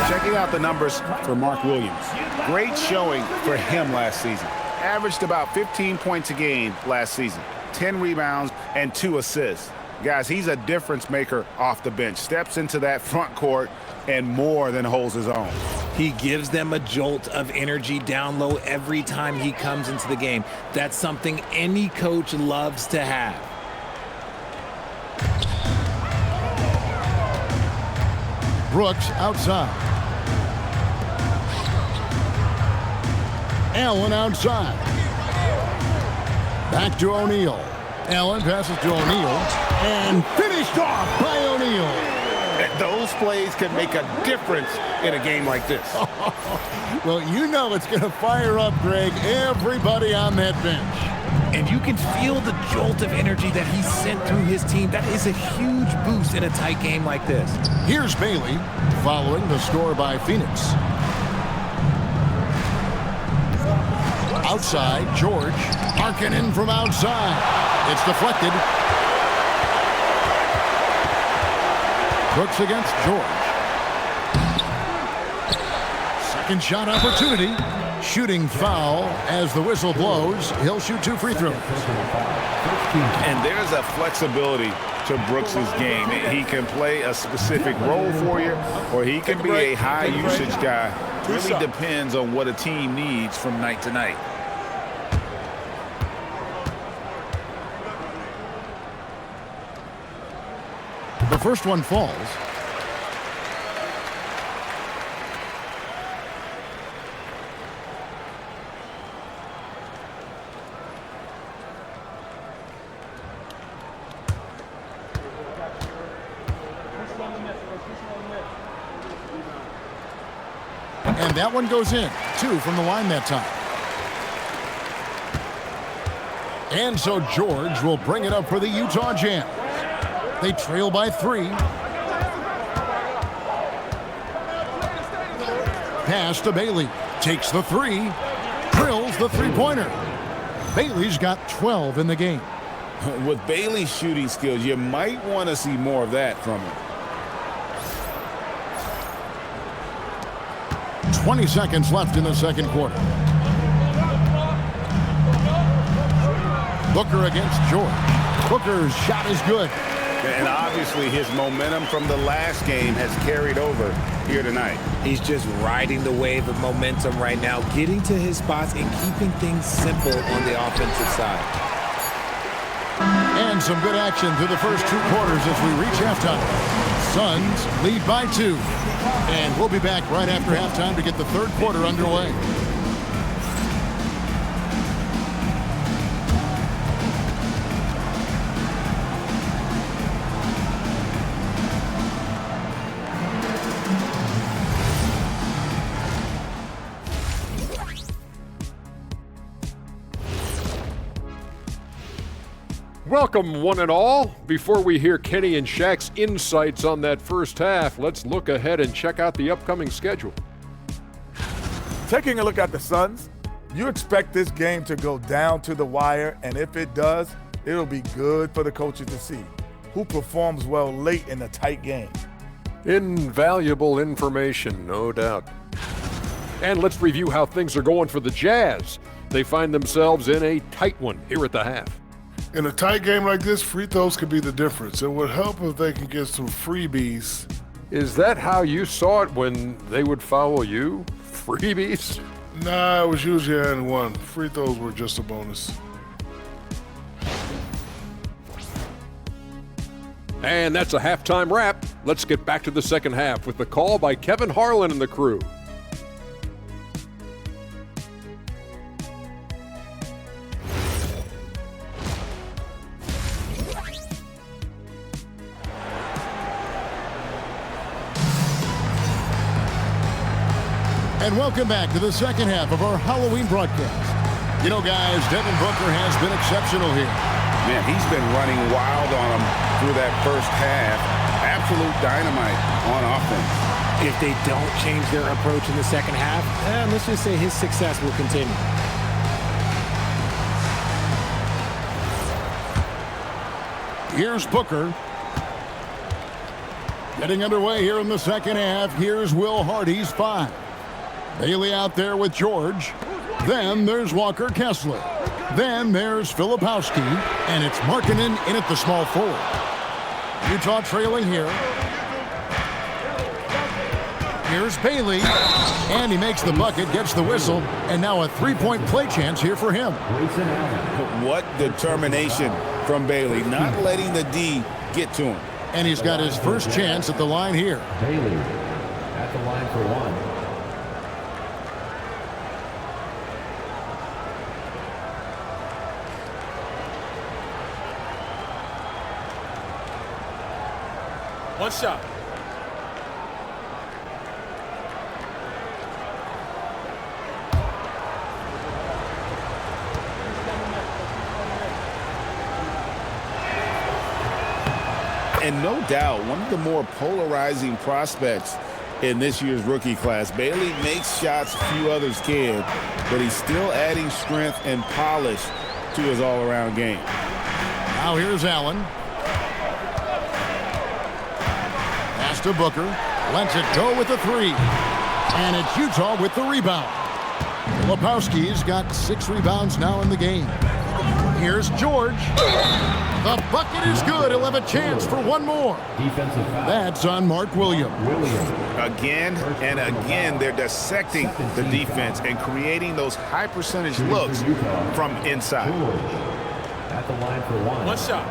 Speaker 2: Checking out the numbers for Mark Williams. Great showing for him last season. Averaged about 15 points a game last season. 10 rebounds and 2 assists. Guys, he's a difference maker off the bench. Steps into that front court and more than holds his own.
Speaker 4: He gives them a jolt of energy down low every time he comes into the game. That's something any coach loves to have.
Speaker 1: Brooks outside. Allen outside. Back to O'Neal. Allen passes to O'Neal. And finished off by O'Neal.
Speaker 2: Those plays can make a difference in a game like this.
Speaker 1: Well, you know it's going to fire up, Greg, everybody on that bench.
Speaker 4: And you can feel the jolt of energy that he sent through his team. That is a huge boost in a tight game like this.
Speaker 1: Here's Bailey, following the score by Phoenix. Outside, George. Markkanen from outside. It's deflected. Brooks against George. Second shot opportunity. Shooting foul as the whistle blows. He'll shoot 2 free throws.
Speaker 2: And there's a flexibility to Brooks's game. He can play a specific role for you, or he can be a high usage guy. Really depends on what a team needs from night to night.
Speaker 1: The first one falls. And that one goes in. 2 from the line that time. And so George will bring it up for the Utah Jazz. They trail by 3. Pass to Bailey. Takes the 3. Drills the three-pointer. Bailey's got 12 in the game.
Speaker 2: With Bailey's shooting skills, you might want to see more of that from him.
Speaker 1: 20 seconds left in the second quarter. Booker against George. Booker's shot is good.
Speaker 2: And obviously his momentum from the last game has carried over here tonight.
Speaker 4: He's just riding the wave of momentum right now, getting to his spots and keeping things simple on the offensive side.
Speaker 1: And some good action through the first 2 quarters as we reach halftime. Suns lead by 2. And we'll be back right after halftime to get the third quarter underway.
Speaker 10: Welcome, one and all. Before we hear Kenny and Shaq's insights on that first half, let's look ahead and check out the upcoming schedule.
Speaker 11: Taking a look at the Suns, you expect this game to go down to the wire, and if it does, it'll be good for the coaches to see who performs well late in a tight game.
Speaker 10: Invaluable information, no doubt. And let's review how things are going for the Jazz. They find themselves in a tight one here at the half.
Speaker 12: In a tight game like this, free throws could be the difference. It would help if they can get some freebies.
Speaker 10: Is that how you saw it when they would foul you? Freebies?
Speaker 12: Nah, it was usually and one. Free throws were just a bonus.
Speaker 10: And that's a halftime wrap. Let's get back to the second half with the call by Kevin Harlan and the crew.
Speaker 1: And welcome back to the second half of our Halloween broadcast. You know, guys, Devin Booker has been exceptional here.
Speaker 2: Man, he's been running wild on them through that first half. Absolute dynamite on offense.
Speaker 4: If they don't change their approach in the second half, let's just say his success will continue.
Speaker 1: Here's Booker. Getting underway here in the second half. Here's Will Hardy's 5. Bailey out there with George. Then there's Walker Kessler. Then there's Filipowski. And it's Markkanen in at the small forward. Utah trailing here. Here's Bailey. And he makes the bucket, gets the whistle. And now a three-point play chance here for him.
Speaker 2: What determination from Bailey, not letting the D get to him.
Speaker 1: And he's got his first chance at the line here.
Speaker 9: Bailey at the line for 1.
Speaker 6: One shot.
Speaker 2: And no doubt, one of the more polarizing prospects in this year's rookie class. Bailey makes shots few others can, but he's still adding strength and polish to his all-around game.
Speaker 1: Now here's Allen. Pass to Booker. Lets it go with the three. And it's Utah with the rebound. Filipowski's got 6 rebounds now in the game. Here's George. The bucket is good. He'll have a chance for one more.
Speaker 9: Defensive foul.
Speaker 1: That's on Mark Williams.
Speaker 2: Again and again, they're dissecting the defense and creating those high-percentage looks from inside.
Speaker 9: At the line for one.
Speaker 6: One shot.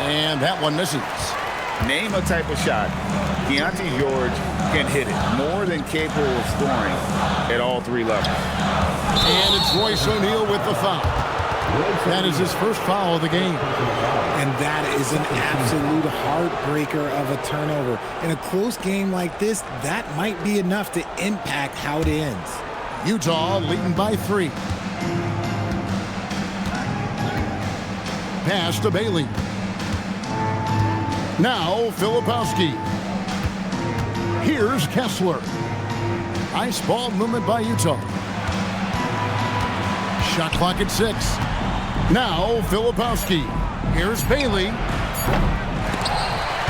Speaker 1: And that one misses.
Speaker 2: Name a type of shot Keontae George can hit it. More than capable of scoring at all 3 levels.
Speaker 1: And it's Royce O'Neal with the foul. That is his first foul of the game.
Speaker 4: And that is an absolute heartbreaker of a turnover. In a close game like this, that might be enough to impact how it ends.
Speaker 1: Utah leading by 3. Pass to Bailey. Now Filipowski. Here's Kessler. Nice ball movement by Utah. Shot clock at 6. Now Filipowski. Here's Bailey.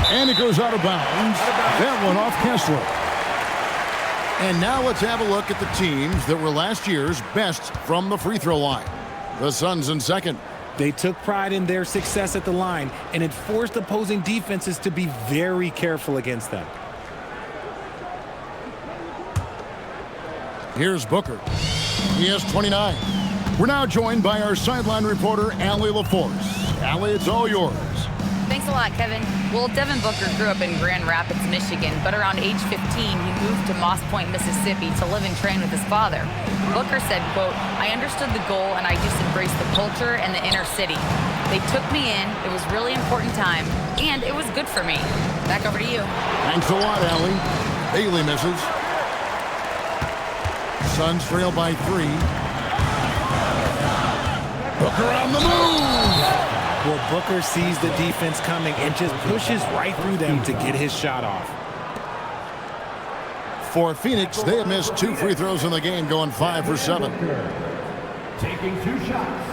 Speaker 1: And it goes out of bounds. That one off Kessler. And now let's have a look at the teams that were last year's best from the free throw line. The Suns in second.
Speaker 4: They took pride in their success at the line, and it forced opposing defenses to be very careful against them.
Speaker 1: Here's Booker. He has 29. We're now joined by our sideline reporter, Allie LaForce. Allie, it's all yours.
Speaker 5: Thanks a lot, Kevin. Well, Devin Booker grew up in Grand Rapids, Michigan, but around age 15, he moved to Moss Point, Mississippi to live and train with his father. Booker said, quote, "I understood the goal and I just embraced the culture and the inner city. They took me in, it was a really important time, and it was good for me." Back over to you.
Speaker 1: Thanks a lot, Allie. Bailey misses. Suns trail by 3. Booker on the move.
Speaker 4: Well, Booker sees the defense coming and just pushes right through them to get his shot off.
Speaker 1: For Phoenix, they have missed 2 free throws in the game, going 5 for 7.
Speaker 9: Taking 2 shots.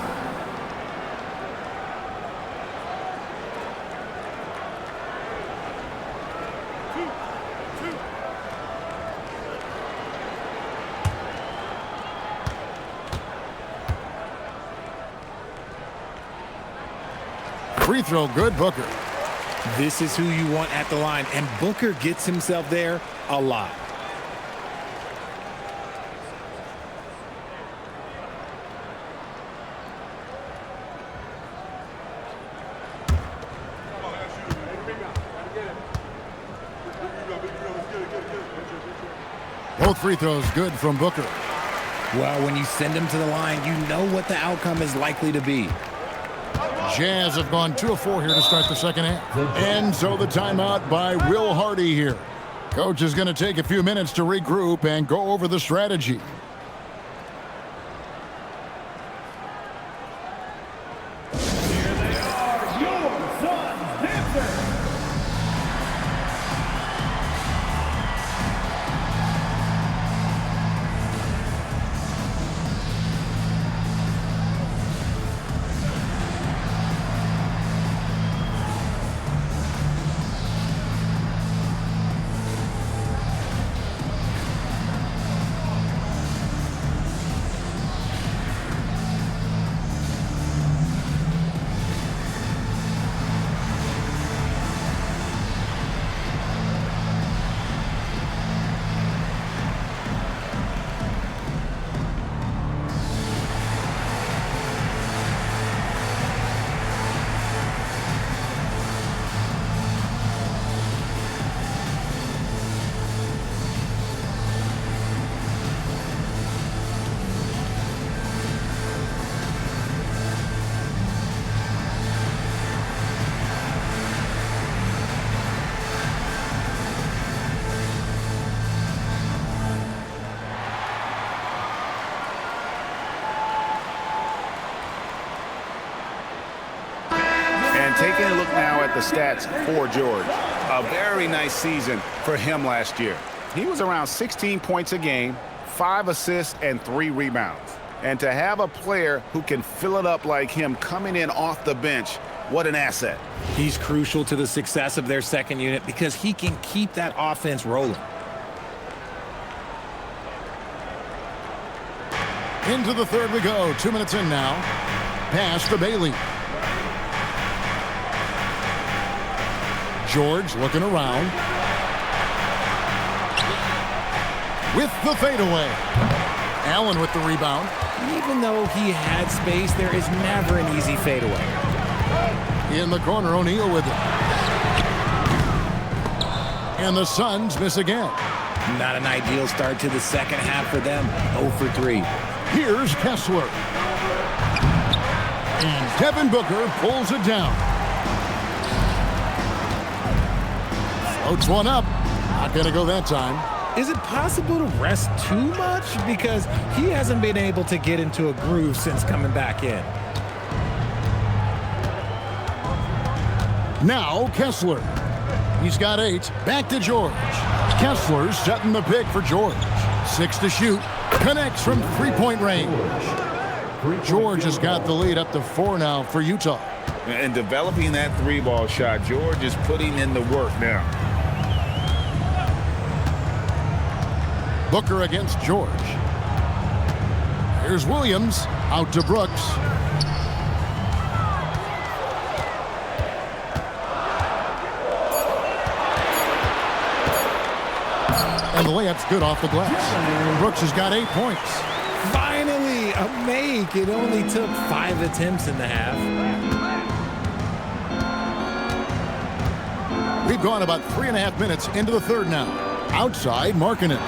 Speaker 1: Free throw good, Booker.
Speaker 4: This is who you want at the line, and Booker gets himself there a lot.
Speaker 1: Both free throws good from Booker.
Speaker 4: Well, when you send him to the line, you know what the outcome is likely to be.
Speaker 1: Jazz have gone 2 of 4 here to start the second half. And so the timeout by Will Hardy here. Coach is going to take a few minutes to regroup and go over the strategy.
Speaker 9: Here they are, your Suns dancers.
Speaker 2: taking a look now at the stats for George. A very nice season for him last year. He was around 16 points a game, 5 assists, and 3 rebounds. And to have a player who can fill it up like him coming in off the bench, what an asset.
Speaker 4: He's crucial to the success of their second unit because he can keep that offense rolling.
Speaker 1: Into the third we go. 2 minutes in now. Pass to Bailey. George looking around. With the fadeaway. Allen with the rebound.
Speaker 4: Even though he had space, there is never an easy fadeaway.
Speaker 1: In the corner, O'Neal with it. And the Suns miss again.
Speaker 4: Not an ideal start to the second half for them. 0 for 3.
Speaker 1: Here's Kessler. And Devin Booker pulls it down. Floats one up. Not going to go that time.
Speaker 4: Is it possible to rest too much? Because he hasn't been able to get into a groove since coming back in.
Speaker 1: Now Kessler. He's got 8. Back to George. Kessler setting the pick for George. 6 to shoot. Connects from three-point range. George has got the lead up to 4 now for Utah.
Speaker 2: And developing that 3-ball shot, George is putting in the work now.
Speaker 1: Booker against George. Here's Williams. Out to Brooks. And the layup's good off the glass. Brooks has got 8 points.
Speaker 4: Finally, a make. It only took 5 attempts in the half.
Speaker 1: We've gone about 3.5 minutes into the third now. Outside, Markkanen.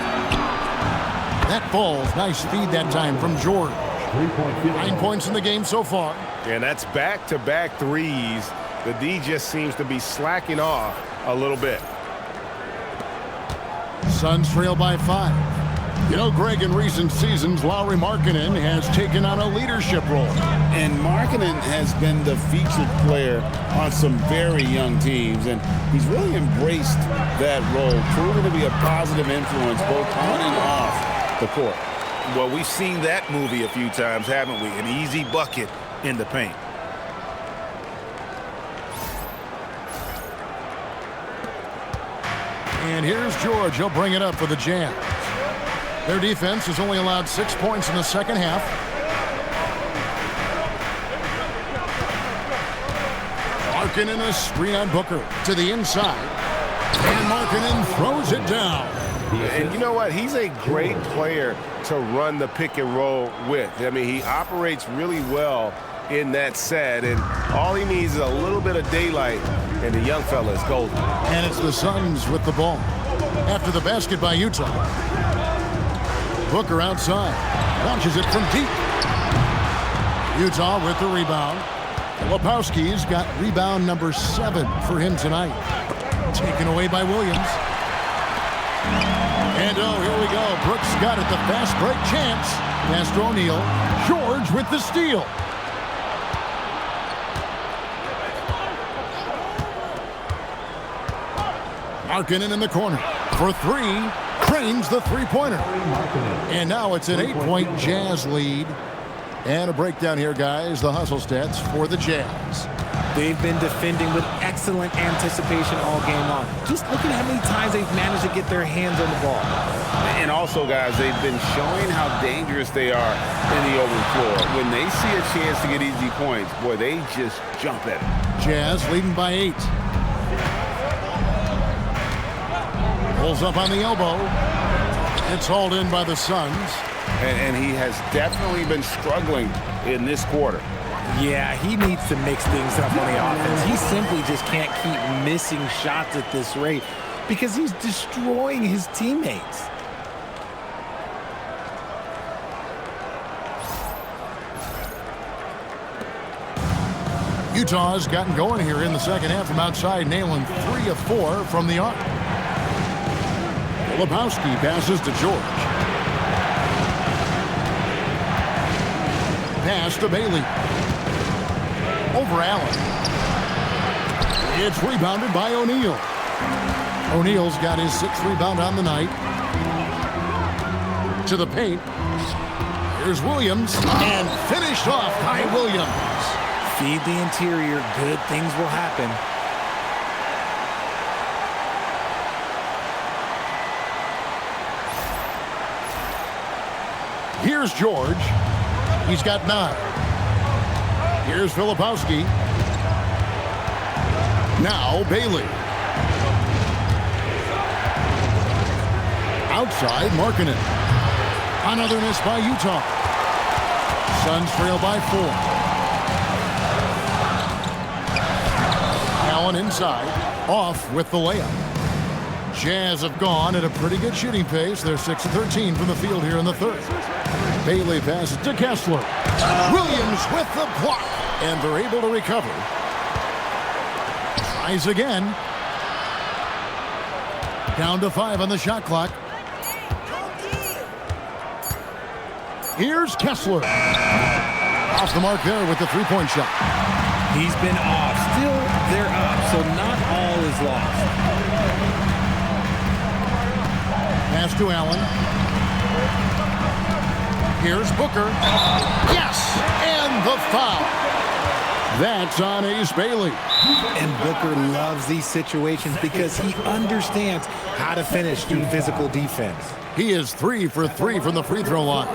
Speaker 1: That falls. Nice feed that time from George. 9 points in the game so far.
Speaker 8: And that's back-to-back threes. The D just seems to be slacking off a little bit.
Speaker 1: Suns trail by 5. You know, Greg, in recent seasons, Lauri Markkanen has taken on a leadership role.
Speaker 2: And Markkanen has been the featured player on some very young teams, and he's really embraced that role, proving to be a positive influence both on and off the court. Well, we've seen that movie a few times, haven't we? An easy bucket in the paint.
Speaker 1: And here's George. He'll bring it up for the Jazz. Their defense has only allowed 6 points in the second half. Markkanen a screen on Booker to the inside. And Markkanen throws it down.
Speaker 8: And you know what? He's a great player to run the pick and roll with. I mean, he operates really well in that set, and all he needs is a little bit of daylight, and the young fella is golden.
Speaker 1: And it's the Suns with the ball. After the basket by Utah. Booker outside. Launches it from deep. Utah with the rebound. Lepowski's got rebound number 7 for him tonight. Taken away by Williams. And oh, here we go. Brooks got it. The fast break chance. Pass to O'Neal. George with the steal. Markkanen in the corner for 3. Trains the three-pointer. And now it's an 8-point Jazz lead. And a breakdown here, guys. The hustle stats for the Jazz.
Speaker 4: They've been defending with excellent anticipation all game long. Just look at how many times they've managed to get their hands on the ball.
Speaker 8: And also, guys, they've been showing how dangerous they are in the open floor. When they see a chance to get easy points, boy, they just jump at it.
Speaker 1: Jazz leading by 8. Pulls up on the elbow. It's hauled in by the Suns.
Speaker 8: And he has definitely been struggling in this quarter.
Speaker 4: Yeah, he needs to mix things up on the offense. He simply just can't keep missing shots at this rate because he's destroying his teammates.
Speaker 1: Utah's gotten going here in the second half from outside, nailing 3 of 4 from the arc. Lepowski passes to George. Pass to Bailey. Over Allen. It's rebounded by O'Neal. O'Neal's got his 6th rebound on the night. To the paint. Here's Williams, and finished off by Williams.
Speaker 4: Feed the interior, good things will happen.
Speaker 1: Here's George. He's got 9. Here's Filipowski. Now Bailey. Outside, Markkanen. Another miss by Utah. Suns trail by 4. Allen inside. Off with the layup. Jazz have gone at a pretty good shooting pace. They're 6 of 13 from the field here in the 3rd. Bailey passes to Kessler. Williams with the block. And they're able to recover. Tries again. Down to 5 on the shot clock. Here's Kessler. Off the mark there with the 3-point shot.
Speaker 4: He's been off. Still, they're up, so not all is lost.
Speaker 1: Pass to Allen. Here's Booker. Yes! And the foul. That's on Ace Bailey.
Speaker 4: And Booker loves these situations because he understands how to finish through physical defense.
Speaker 1: He is 3 for 3 from the free throw line.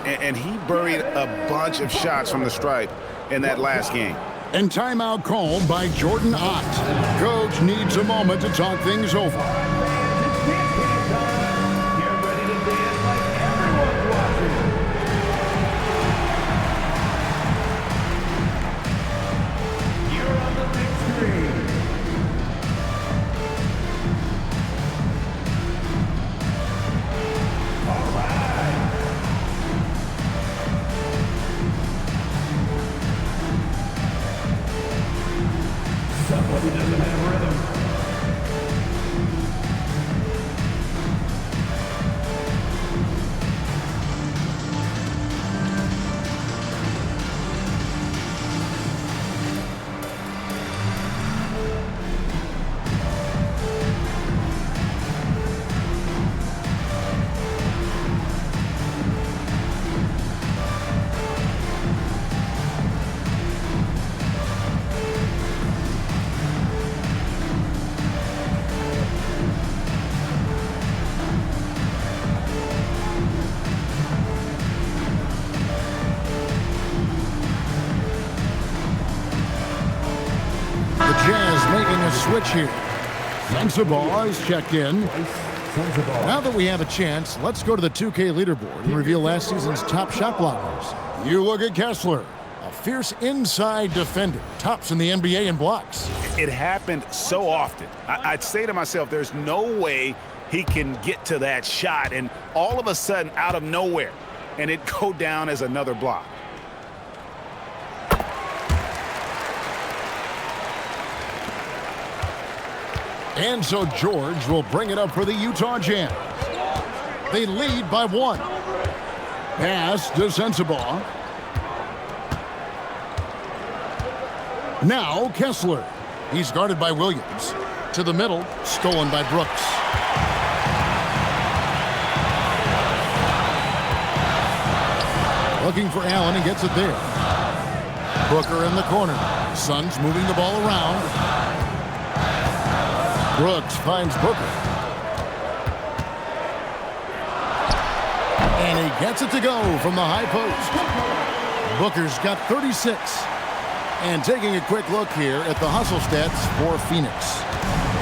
Speaker 2: And he buried a bunch of shots from the stripe in that last game.
Speaker 1: And timeout called by Jordan Ott. Coach needs a moment to talk things over.
Speaker 9: Somebody doesn't have rhythm.
Speaker 1: Switch here. Sensabaugh is checked in. Now that we have a chance, let's go to the 2K leaderboard and reveal last season's top shot blockers. You look at Kessler, a fierce inside defender, tops in the NBA in blocks.
Speaker 2: It happened so often. I'd say to myself, there's no way he can get to that shot, and all of a sudden, out of nowhere, and it go down as another block.
Speaker 1: And so George will bring it up for the Utah Jazz. They lead by 1. Pass to Sensabaugh. Now Kessler. He's guarded by Williams. To the middle, stolen by Brooks. Looking for Allen, he gets it there. Booker in the corner. Suns moving the ball around. Brooks finds Booker. And he gets it to go from the high post. Booker's got 36. And taking a quick look here at the hustle stats for Phoenix.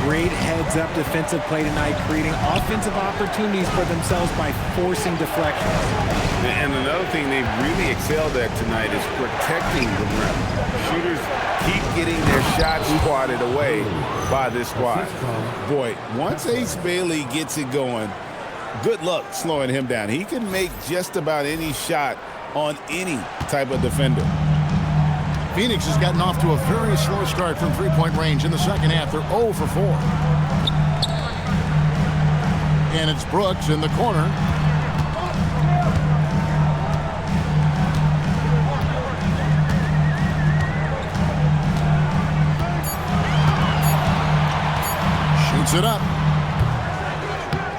Speaker 4: Great heads-up defensive play tonight, creating offensive opportunities for themselves by forcing deflections.
Speaker 2: And another thing they've really excelled at tonight is protecting the rim. Shooters keep getting their shots swatted away by this squad. Boy, once Ace Bailey gets it going, good luck slowing him down. He can make just about any shot on any type of defender.
Speaker 1: Phoenix has gotten off to a very slow start from three-point range in the second half. They're 0 for 4. And it's Brooks in the corner. Puts it up.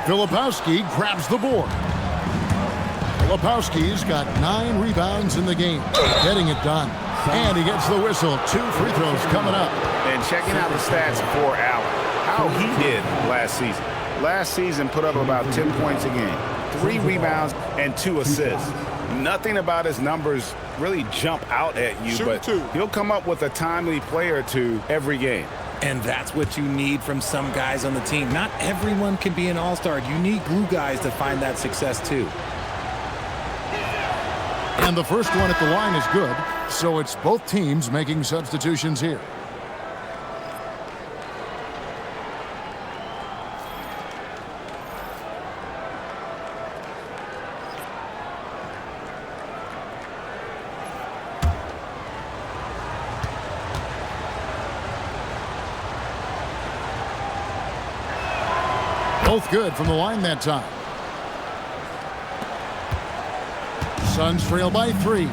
Speaker 1: Filipowski grabs the board. Filipowski's got 9 rebounds in the game, getting it done. And he gets the whistle. 2 free throws coming up.
Speaker 2: And checking out the stats for Allen, how he did last season. Last season put up about 10 points a game, 3 rebounds, and 2 assists. Nothing about his numbers really jump out at you, but he'll come up with a timely play or two every game.
Speaker 4: And that's what you need from some guys on the team. Not everyone can be an all-star. You need glue guys to find that success too.
Speaker 1: And the first one at the line is good, so it's both teams making substitutions here. Both good from the line that time. Suns trail by 3.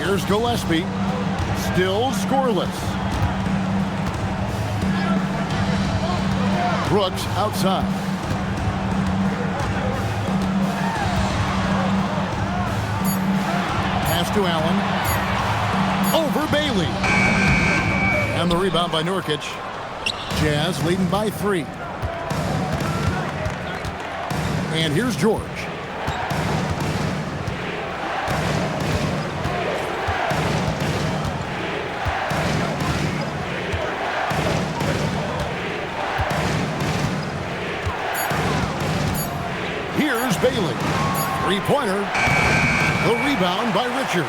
Speaker 1: Here's Gillespie. Still scoreless. Brooks outside. Pass to Allen. Over Bailey. And the rebound by Nurkic. Jazz leading by 3. And here's George. Here's Bailey. 3-pointer. The rebound by Richard.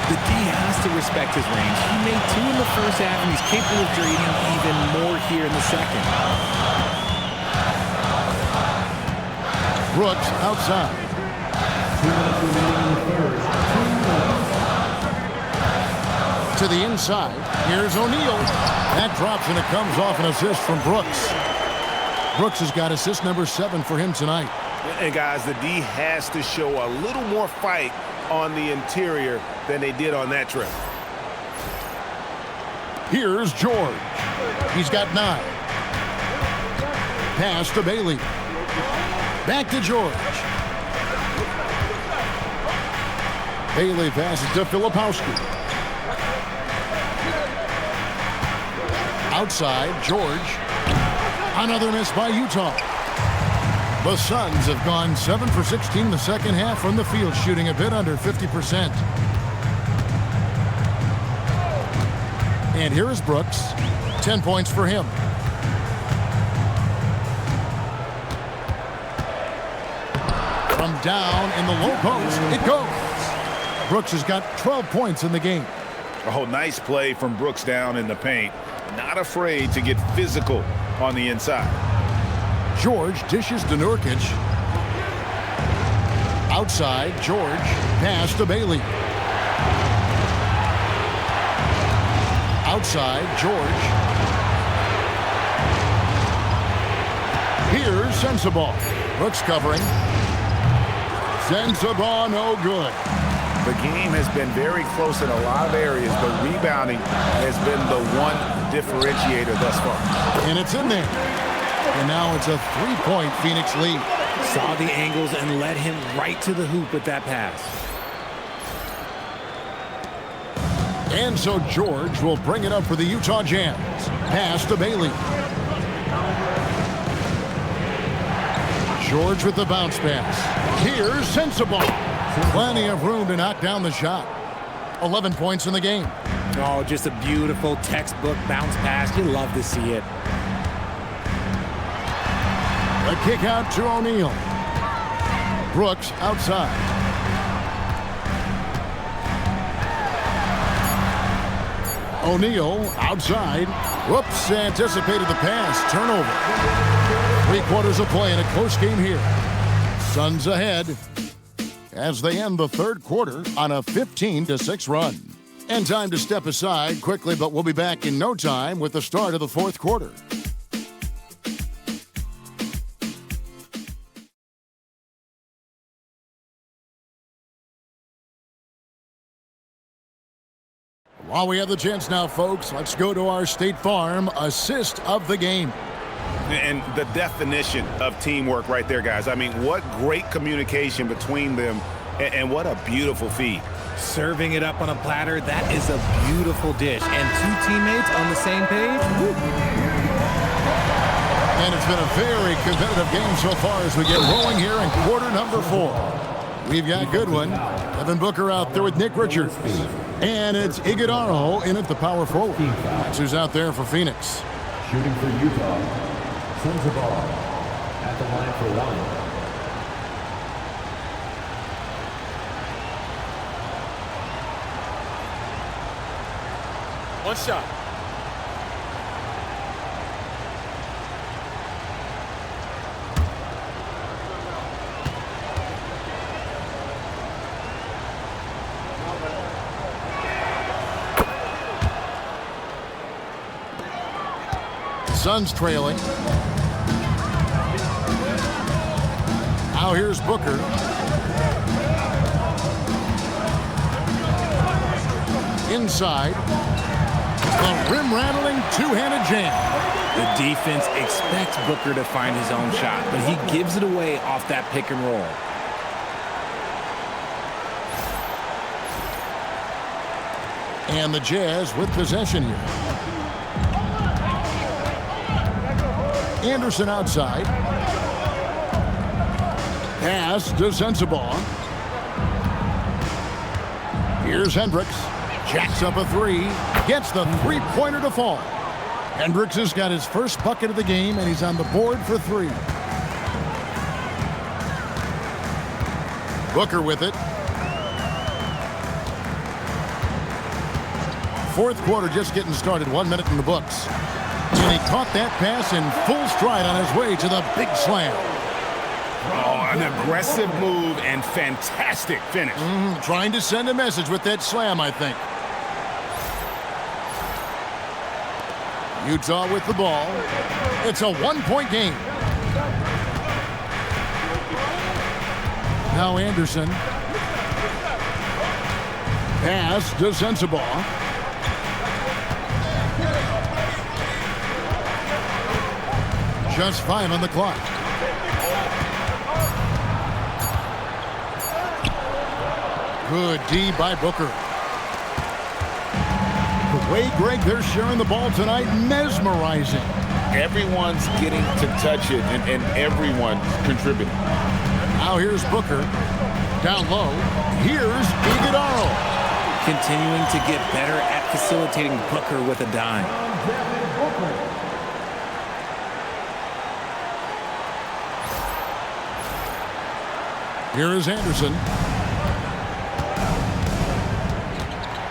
Speaker 4: The D has to respect his range. He made 2 in the first half, and he's capable of creating even more here in the second.
Speaker 1: Brooks outside.
Speaker 9: 2 minutes remaining in the third. 2 minutes.
Speaker 1: To the inside. Here's O'Neal. That drops, and it comes off an assist from Brooks. Brooks has got assist number 7 for him tonight.
Speaker 2: And guys, the D has to show a little more fight on the interior than they did on that trip.
Speaker 1: Here's George. He's got 9. Pass to Bailey. Back to George. Bailey passes to Filipowski. Outside, George. Another miss by Utah. The Suns have gone 7 for 16 the second half from the field, shooting a bit under 50%. And here is Brooks. 10 points for him. From down in the low post, it goes. Brooks has got 12 points in the game.
Speaker 2: Oh, nice play from Brooks down in the paint. Not afraid to get physical on the inside.
Speaker 1: George dishes to Nurkic. Outside, George. Pass to Bailey. Outside, George. Here's Sensabaugh. Brooks covering. Sensabaugh, no good.
Speaker 2: The game has been very close in a lot of areas, but rebounding has been the one differentiator thus far.
Speaker 1: And it's in there. And now it's a 3-point Phoenix lead.
Speaker 4: Saw the angles and led him right to the hoop with that pass.
Speaker 1: And so George will bring it up for the Utah Jazz. Pass to Bailey. George with the bounce pass. Here's Sensabaugh. Plenty of room to knock down the shot. 11 points in the game.
Speaker 4: Oh, just a beautiful textbook bounce pass. You love to see it.
Speaker 1: A kick out to O'Neal. Brooks outside. O'Neal outside. Whoops, anticipated the pass. Turnover. 3 quarters of play in a close game here. Suns ahead as they end the third quarter on a 15-6 run. And time to step aside quickly, but we'll be back in no time with the start of the fourth quarter. While we have the chance now, folks, let's go to our State Farm assist of the game.
Speaker 2: And the definition of teamwork right there, guys. I mean, what great communication between them, and what a beautiful feed.
Speaker 4: Serving it up on a platter, that is a beautiful dish. And two teammates on the same page. Woo.
Speaker 1: And it's been a very competitive game so far as we get rolling here in quarter number 4. We've got Goodwin, Devin Booker out there with Nick Richards. And it's Iguodaro in at the power forward. That's who's out there for Phoenix.
Speaker 9: Shooting for Utah, Sensabaugh at the line for 1.
Speaker 6: One shot.
Speaker 1: Suns trailing. Now here's Booker. Inside. The rim-rattling two-handed jam.
Speaker 4: The defense expects Booker to find his own shot, but he gives it away off that pick and roll.
Speaker 1: And the Jazz with possession here. Anderson outside. Pass to Sensabaugh. Here's Hendricks. Jacks up a 3. Gets the three-pointer to fall. Hendricks has got his first bucket of the game, and he's on the board for 3. Booker with it. Fourth quarter just getting started. 1 minute in the books. And he caught that pass in full stride on his way to the big slam.
Speaker 2: Oh, an aggressive move and fantastic finish.
Speaker 1: Trying to send a message with that slam, I think. Utah with the ball. It's a 1-point game. Now Anderson. Pass to Sensabaugh. Just 5 on the clock. Good D by Booker. The way, Greg, they're sharing the ball tonight, mesmerizing.
Speaker 3: Everyone's getting to touch it, and everyone's contributing.
Speaker 1: Now here's Booker. Down low. Here's Iguodaro.
Speaker 4: Continuing to get better at facilitating Booker with a dime.
Speaker 1: Here is Anderson.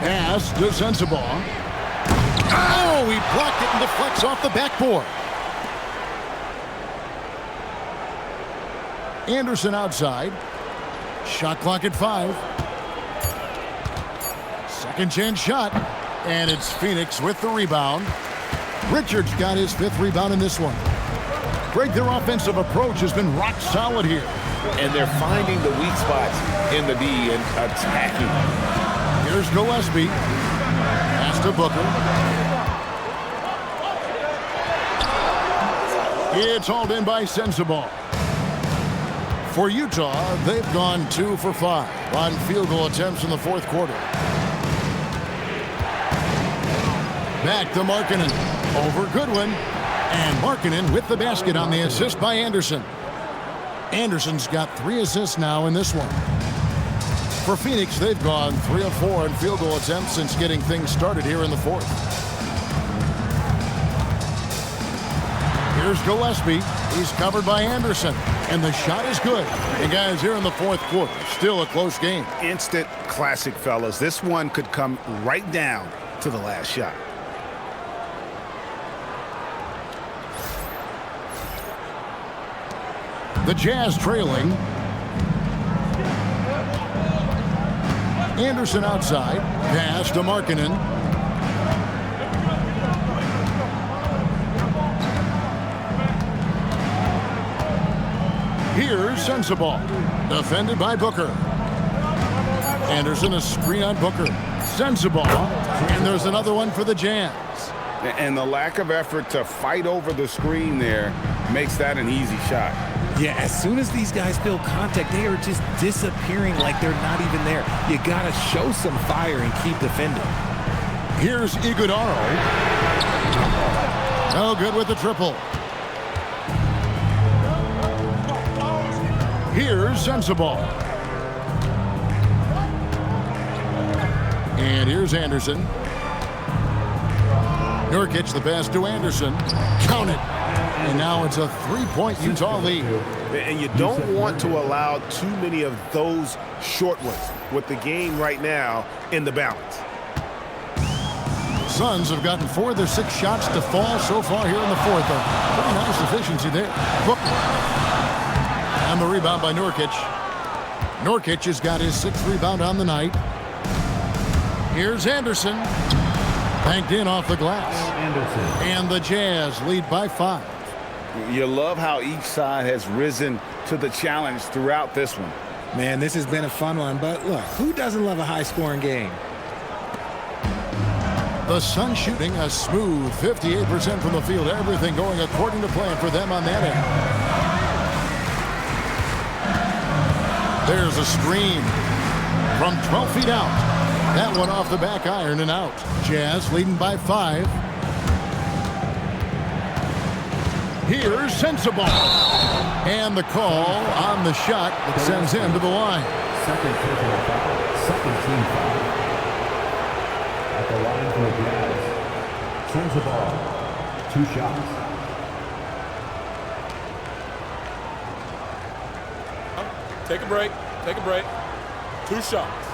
Speaker 1: Pass to Sensabaugh. Oh, he blocked it and deflects off the backboard. Anderson outside. Shot clock at 5. Second chance shot. And it's Phoenix with the rebound. Richards got his 5th rebound in this one. Greg, their offensive approach has been rock solid here.
Speaker 2: And they're finding the weak spots in the D and attacking.
Speaker 1: Here's Gillespie. Pass to Booker. It's hauled in by Sensabaugh. For Utah, they've gone 2 for 5 on field goal attempts in the fourth quarter. Back to Markkanen. Over Goodwin. And Markkanen with the basket on the assist by Anderson. Anderson's got 3 assists now in this one. For Phoenix, they've gone 3 of 4 in field goal attempts since getting things started here in the fourth. Here's Gillespie. He's covered by Anderson. And the shot is good. And guys, here in the fourth quarter, still a close game.
Speaker 2: Instant classic, fellas. This one could come right down to the last shot.
Speaker 1: The Jazz trailing. Anderson outside. Pass to Markkanen. Here's Sensabaugh. Defended by Booker. Anderson a screen on Booker. sends the ball. And there's another one for the Jazz.
Speaker 2: And the lack of effort to fight over the screen there makes that an easy shot.
Speaker 4: Yeah, as soon as these guys feel contact, they are just disappearing like they're not even there. You got to show some fire and keep defending.
Speaker 1: Here's Iguodala. No good with the triple. Here's Sensabaugh. And here's Anderson. Nurkic, the pass to Anderson. Count it. And now it's a three-point Utah lead.
Speaker 2: And you don't want to allow too many of those short ones with the game right now in the balance.
Speaker 1: Suns have gotten 4 of their 6 shots to fall so far here in the fourth. A pretty nice efficiency there. Booker. And the rebound by Nurkic. Nurkic has got his 6th rebound on the night. Here's Anderson. Banked in off the glass. And the Jazz lead by 5.
Speaker 2: You love how each side has risen to the challenge throughout this one.
Speaker 4: Man, this has been a fun one, but look, who doesn't love a high-scoring game?
Speaker 1: The Suns shooting a smooth 58% from the field. Everything going according to plan for them on that end. There's a screen from 12 feet out. That one off the back iron and out. Jazz leading by 5. Here's Sensabaugh. And the call on the shot that sends him to the line.
Speaker 9: Second personal foul. Second team foul. At the line for the Jazz. Sensabaugh. 2 shots.
Speaker 6: Take a break. Take a break. 2 shots.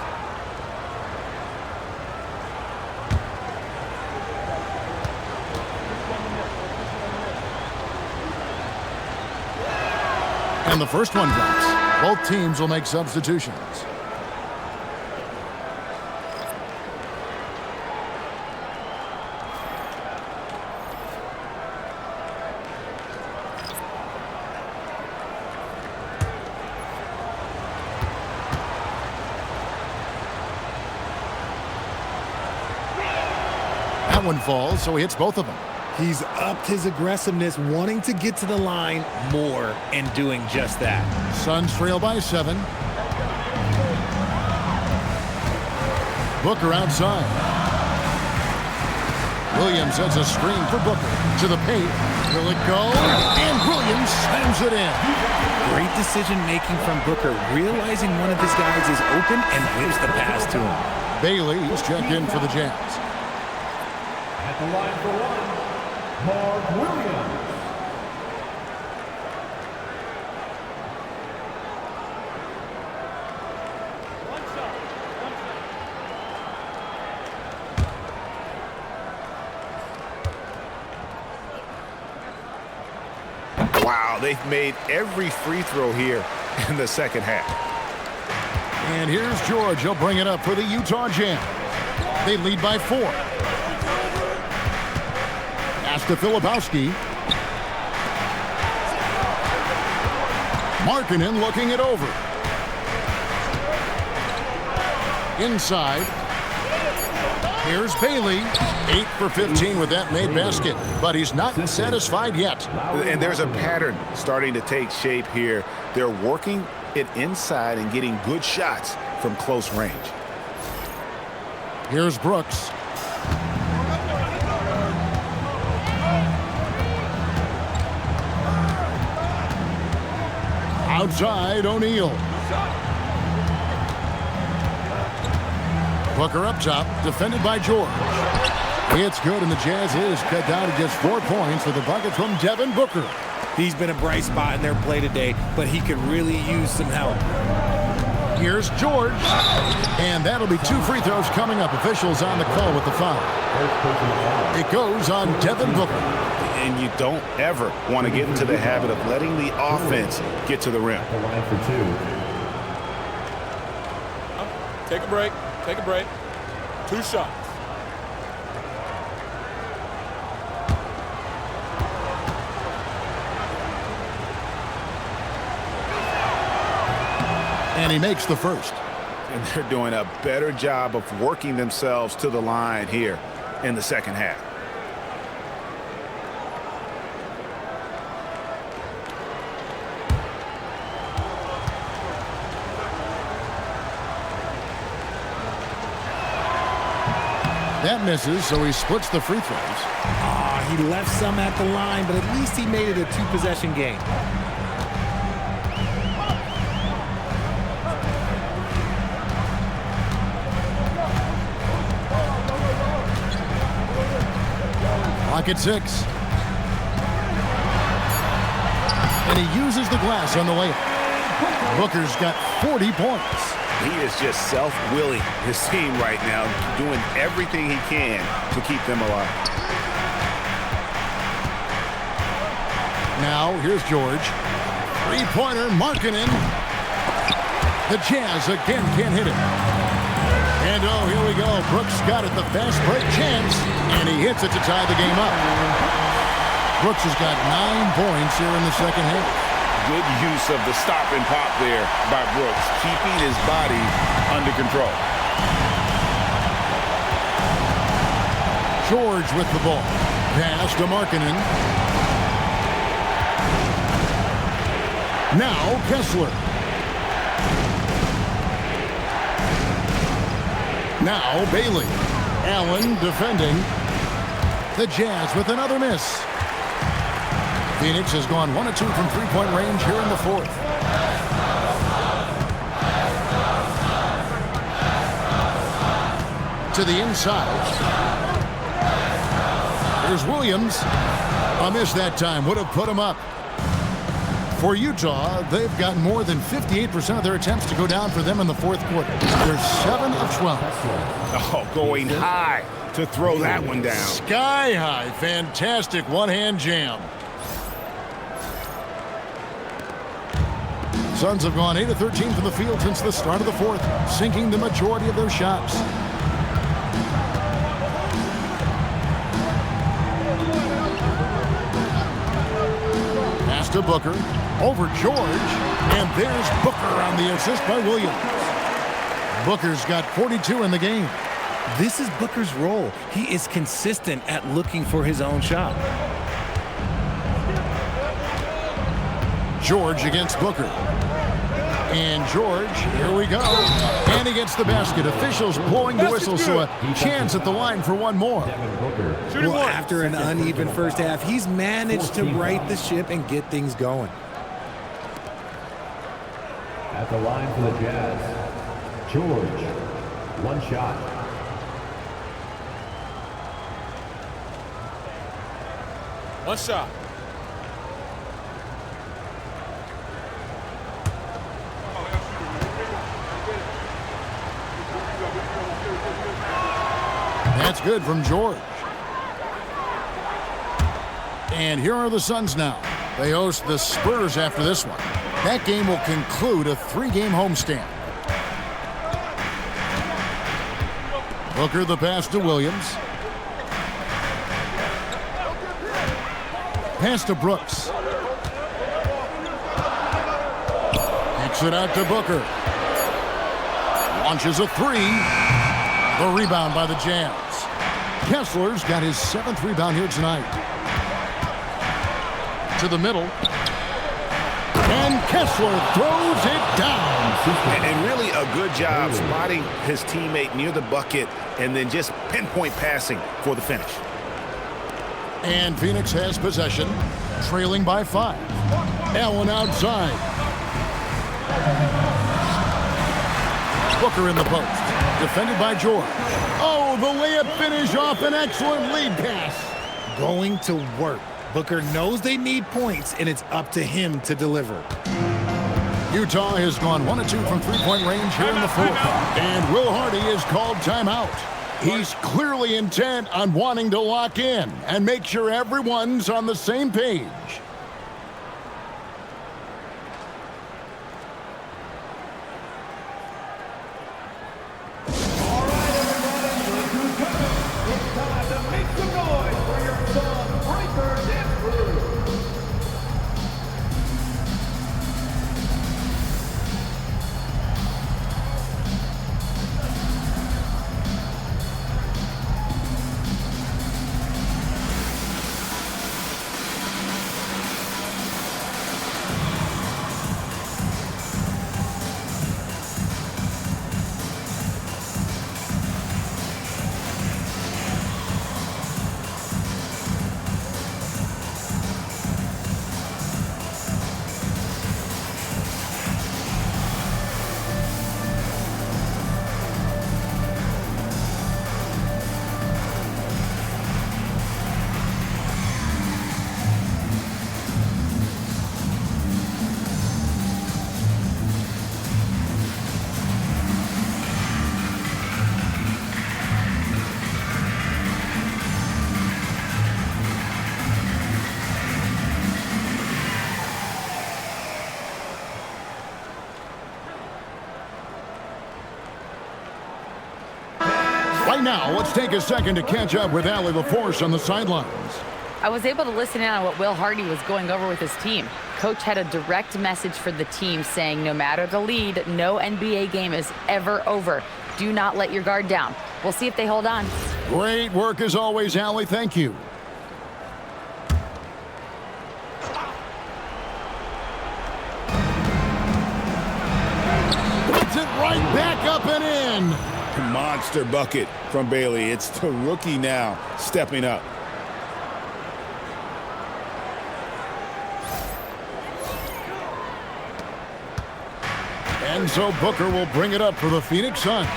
Speaker 1: And the first one drops. Both teams will make substitutions. That one falls, so he hits both of them.
Speaker 4: He's upped his aggressiveness, wanting to get to the line more and doing just that.
Speaker 1: Suns trail by 7. Booker outside. Williams has a screen for Booker. To the paint. Will it go? And Williams slams it in.
Speaker 4: Great decision-making from Booker, realizing one of his guys is open and gives the pass to him.
Speaker 1: Bailey is checked in for the Jazz.
Speaker 9: At the line for 1. Mark Williams.
Speaker 2: Wow, they've made every free throw here in the second half.
Speaker 1: And here's George. He'll bring it up for the Utah Jazz. They lead by 4. Pass to Filipowski. Markkanen looking it over. Inside. Here's Bailey. 8 for 15 with that made basket. But he's not satisfied yet.
Speaker 2: And there's a pattern starting to take shape here. They're working it inside and getting good shots from close range.
Speaker 1: Here's Brooks. Outside, O'Neal. Booker up top, defended by George. It's good, and the Jazz is cut down to just 4 points with a bucket from Devin Booker.
Speaker 4: He's been a bright spot in their play today, but he could really use some help.
Speaker 1: Here's George. And that'll be 2 free throws coming up. Officials on the call with the foul. It goes on Devin Booker.
Speaker 2: And you don't ever want to get into the habit of letting the offense get to the rim.
Speaker 9: The line for 2.
Speaker 6: Take a break. Take a break. 2 shots.
Speaker 1: And he makes the first.
Speaker 2: And they're doing a better job of working themselves to the line here in the second half.
Speaker 1: That misses, so he splits the free throws.
Speaker 4: He left some at the line, but at least he made it a two-possession game.
Speaker 1: Clock at 6. And he uses the glass on the layup. Booker's got 40 points.
Speaker 2: He is just self-willing his team right now, doing everything he can to keep them alive.
Speaker 1: Now, here's George. Three-pointer, Markkanen. The Jazz again can't hit it. And oh, here we go. Brooks got it, the fast break chance, and he hits it to tie the game up. Brooks has got 9 points here in the second half.
Speaker 2: Good use of the stop and pop there by Brooks, keeping his body under control.
Speaker 1: George with the ball. Pass to Markkanen. Now Kessler. Now Bailey. Allen defending. The Jazz with another miss. Phoenix has gone 1 of 2 from three-point range here in the fourth. To the inside. Here's Williams. A miss that time. Would have put him up. For Utah, they've got more than 58% of their attempts to go down for them in the fourth quarter. They're 7 of 12.
Speaker 2: Oh, going high to throw that one down.
Speaker 1: Sky high. Fantastic one-hand jam. Suns have gone 8 of 13 from the field since the start of the fourth, sinking the majority of their shots. Pass to Booker, over George, and there's Booker on the assist by Williams. Booker's got 42 in the game.
Speaker 4: This is Booker's role. He is consistent at looking for his own shot.
Speaker 1: George against Booker. And George, here we go. And he gets the basket. Officials blowing the whistle, so a chance at the line for one more.
Speaker 4: Well, after an uneven first half, he's managed to right the ship and get things going.
Speaker 9: At the line for the Jazz, George, 1 shot.
Speaker 6: One shot.
Speaker 1: That's good from George. And here are the Suns now. They host the Spurs after this one. That game will conclude a 3-game homestand. Booker the pass to Williams. Pass to Brooks. Kicks it out to Booker. Launches a 3. The rebound by the Jazz. Kessler's got his 7th rebound here tonight. To the middle. And Kessler throws it down.
Speaker 2: And really a good job spotting his teammate near the bucket and then just pinpoint passing for the finish.
Speaker 1: And Phoenix has possession, trailing by 5. Allen outside. Booker in the post. Defended by George. Oh, the layup finish off an excellent lead pass.
Speaker 4: Going to work. Booker knows they need points, and it's up to him to deliver.
Speaker 1: Utah has gone 1 of 2 from three-point range here in the fourth. And Will Hardy is called timeout. He's clearly intent on wanting to lock in and make sure everyone's on the same page. Right now, let's take a second to catch up with Allie LaForce on the sidelines.
Speaker 5: I was able to listen in on what Will Hardy was going over with his team. Coach had a direct message for the team saying no matter the lead, no NBA game is ever over. Do not let your guard down. We'll see if they hold on.
Speaker 1: Great work as always, Allie. Thank you. Puts it right back up and in.
Speaker 2: Monster bucket from Bailey. It's the rookie now stepping up.
Speaker 1: And so Booker will bring it up for the Phoenix Suns.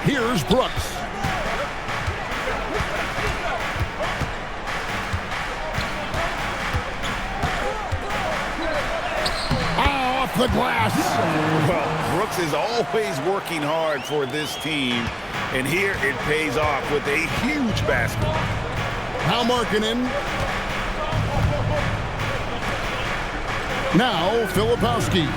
Speaker 1: Here's Brooks. Off the glass.
Speaker 2: Well, Brooks is always working hard for this team, and here it pays off with a huge basket.
Speaker 1: Now Markkanen. Now Filipowski.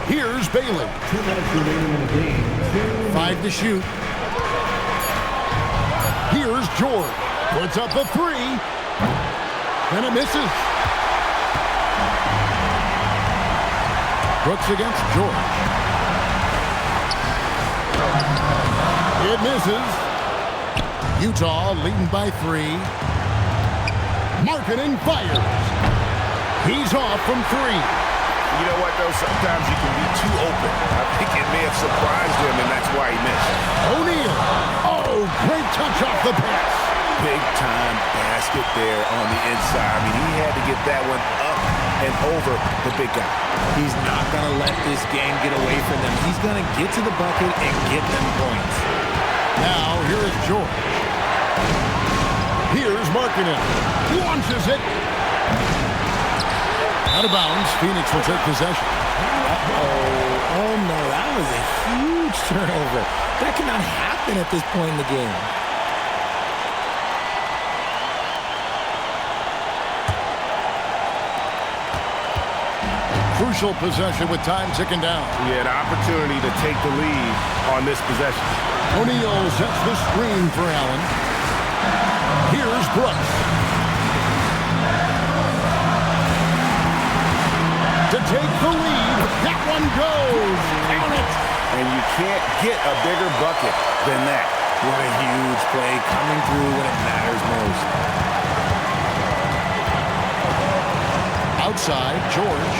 Speaker 1: Here's Bailey.
Speaker 9: 2 minutes remaining in the game.
Speaker 1: 5 to shoot. Here's George. Puts up a 3. And it misses. Brooks against George. It misses. Utah leading by 3. Markkanen fires. He's off from 3.
Speaker 8: You know what, though? Sometimes you can be too open. I think it may have surprised him, and that's why he missed.
Speaker 1: O'Neal. Oh, great touch off the pass.
Speaker 2: Big-time basket there on the inside. I mean, he had to get that one up and over the big guy.
Speaker 4: He's not going to let this game get away from them. He's going to get to the bucket and get them points.
Speaker 1: Now, here is George. Here's Markkanen. Launches it. Out of bounds. Phoenix will take possession.
Speaker 4: Oh no, that was a huge turnover. That cannot happen at this point in the game.
Speaker 1: Crucial possession with time ticking down.
Speaker 8: He had an opportunity to take the lead on this possession.
Speaker 1: O'Neal sets the screen for Allen. Here's Brooks. To take the lead. That one goes. Count it.
Speaker 2: And you can't get a bigger bucket than that.
Speaker 4: What a huge play coming through when it matters most.
Speaker 1: Outside, George.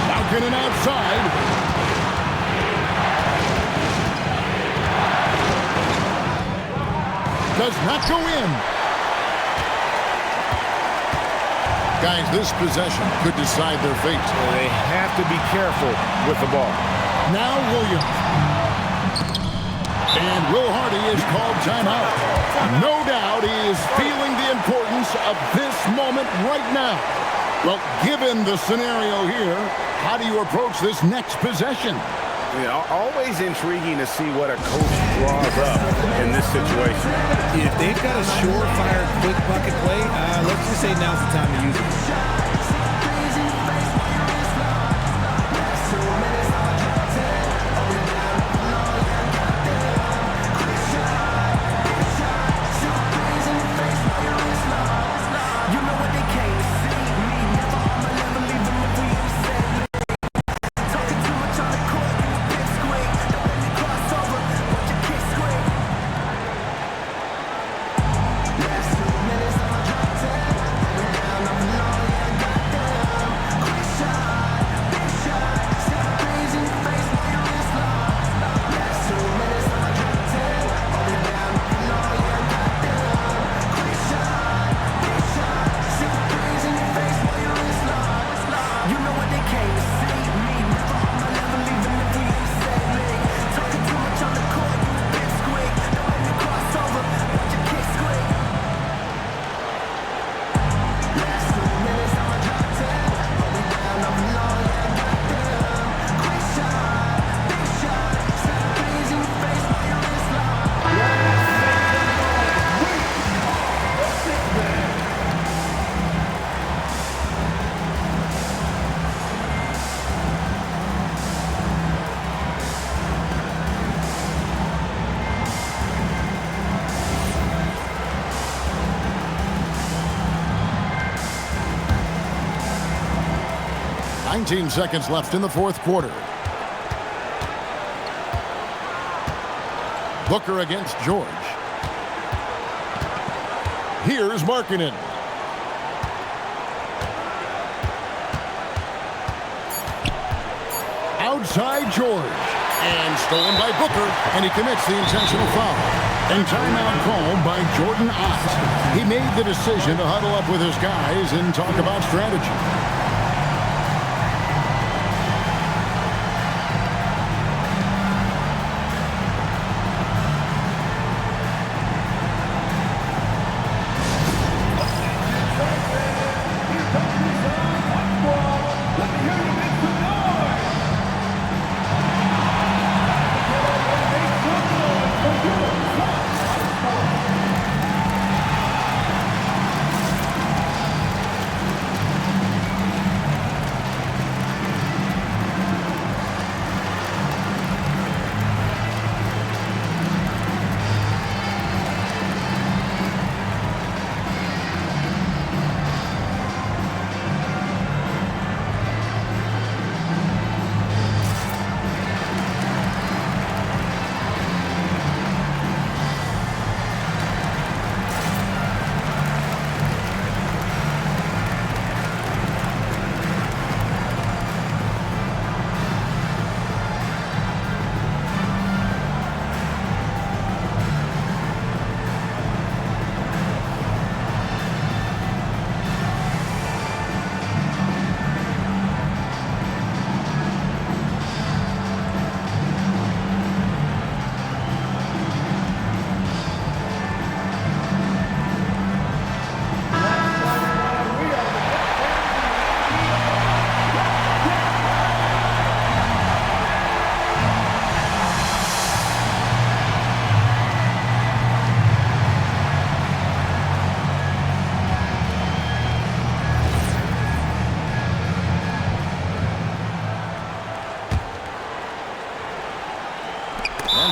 Speaker 1: Markkanen outside. Does not go in. Guys, this possession could decide their fate.
Speaker 8: They have to be careful with the ball.
Speaker 1: Now Williams. And Will Hardy is called timeout. No doubt he is feeling the importance of this moment right now. Well, given the scenario here, how do you approach this next possession?
Speaker 8: Yeah, always intriguing to see what a coach draws up in this situation.
Speaker 4: If they've got a surefire quick bucket play, let's just say now's the time to use it.
Speaker 1: 19 seconds left in the fourth quarter. Booker against George. Here's Markkanen. Outside George. And stolen by Booker, and he commits the intentional foul. And timeout called by Jordan Ott. He made the decision to huddle up with his guys and talk about strategy.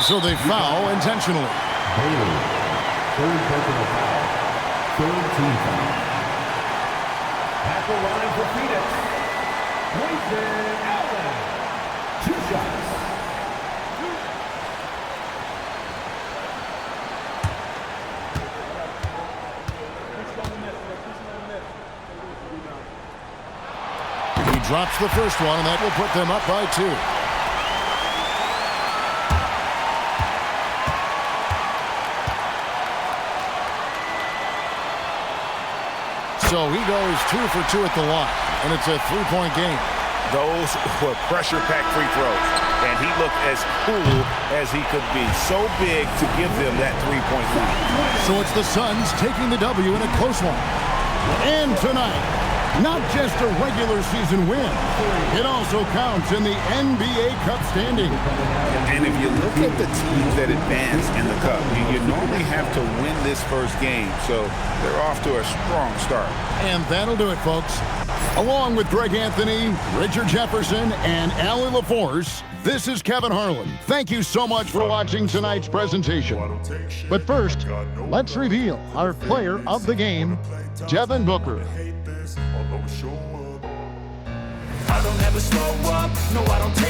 Speaker 1: So they foul intentionally.
Speaker 9: Bailey, third personal foul. Third team foul. At the line for Phoenix, Grayson Allen. 2 shots.
Speaker 1: He drops the first one, and that will put them up by 2. So he goes 2 for 2 at the line, and it's a 3-point game.
Speaker 2: Those were pressure-packed free throws, and he looked as cool as he could be. So big to give them that 3-point lead.
Speaker 1: So it's the Suns taking the W in a close one. And tonight, not just a regular season win, it also counts in the NBA Cup standing.
Speaker 2: And if you look at the teams that advance in the Cup, you normally have to win this first game, so they're off to a strong start.
Speaker 1: And that'll do it, folks. Along with Greg Anthony, Richard Jefferson, and Allie LaForce, this is Kevin Harlan. Thank you so much for watching tonight's presentation. But first, let's reveal our player of the game, Devin Booker.
Speaker 13: I don't ever slow up, no I don't take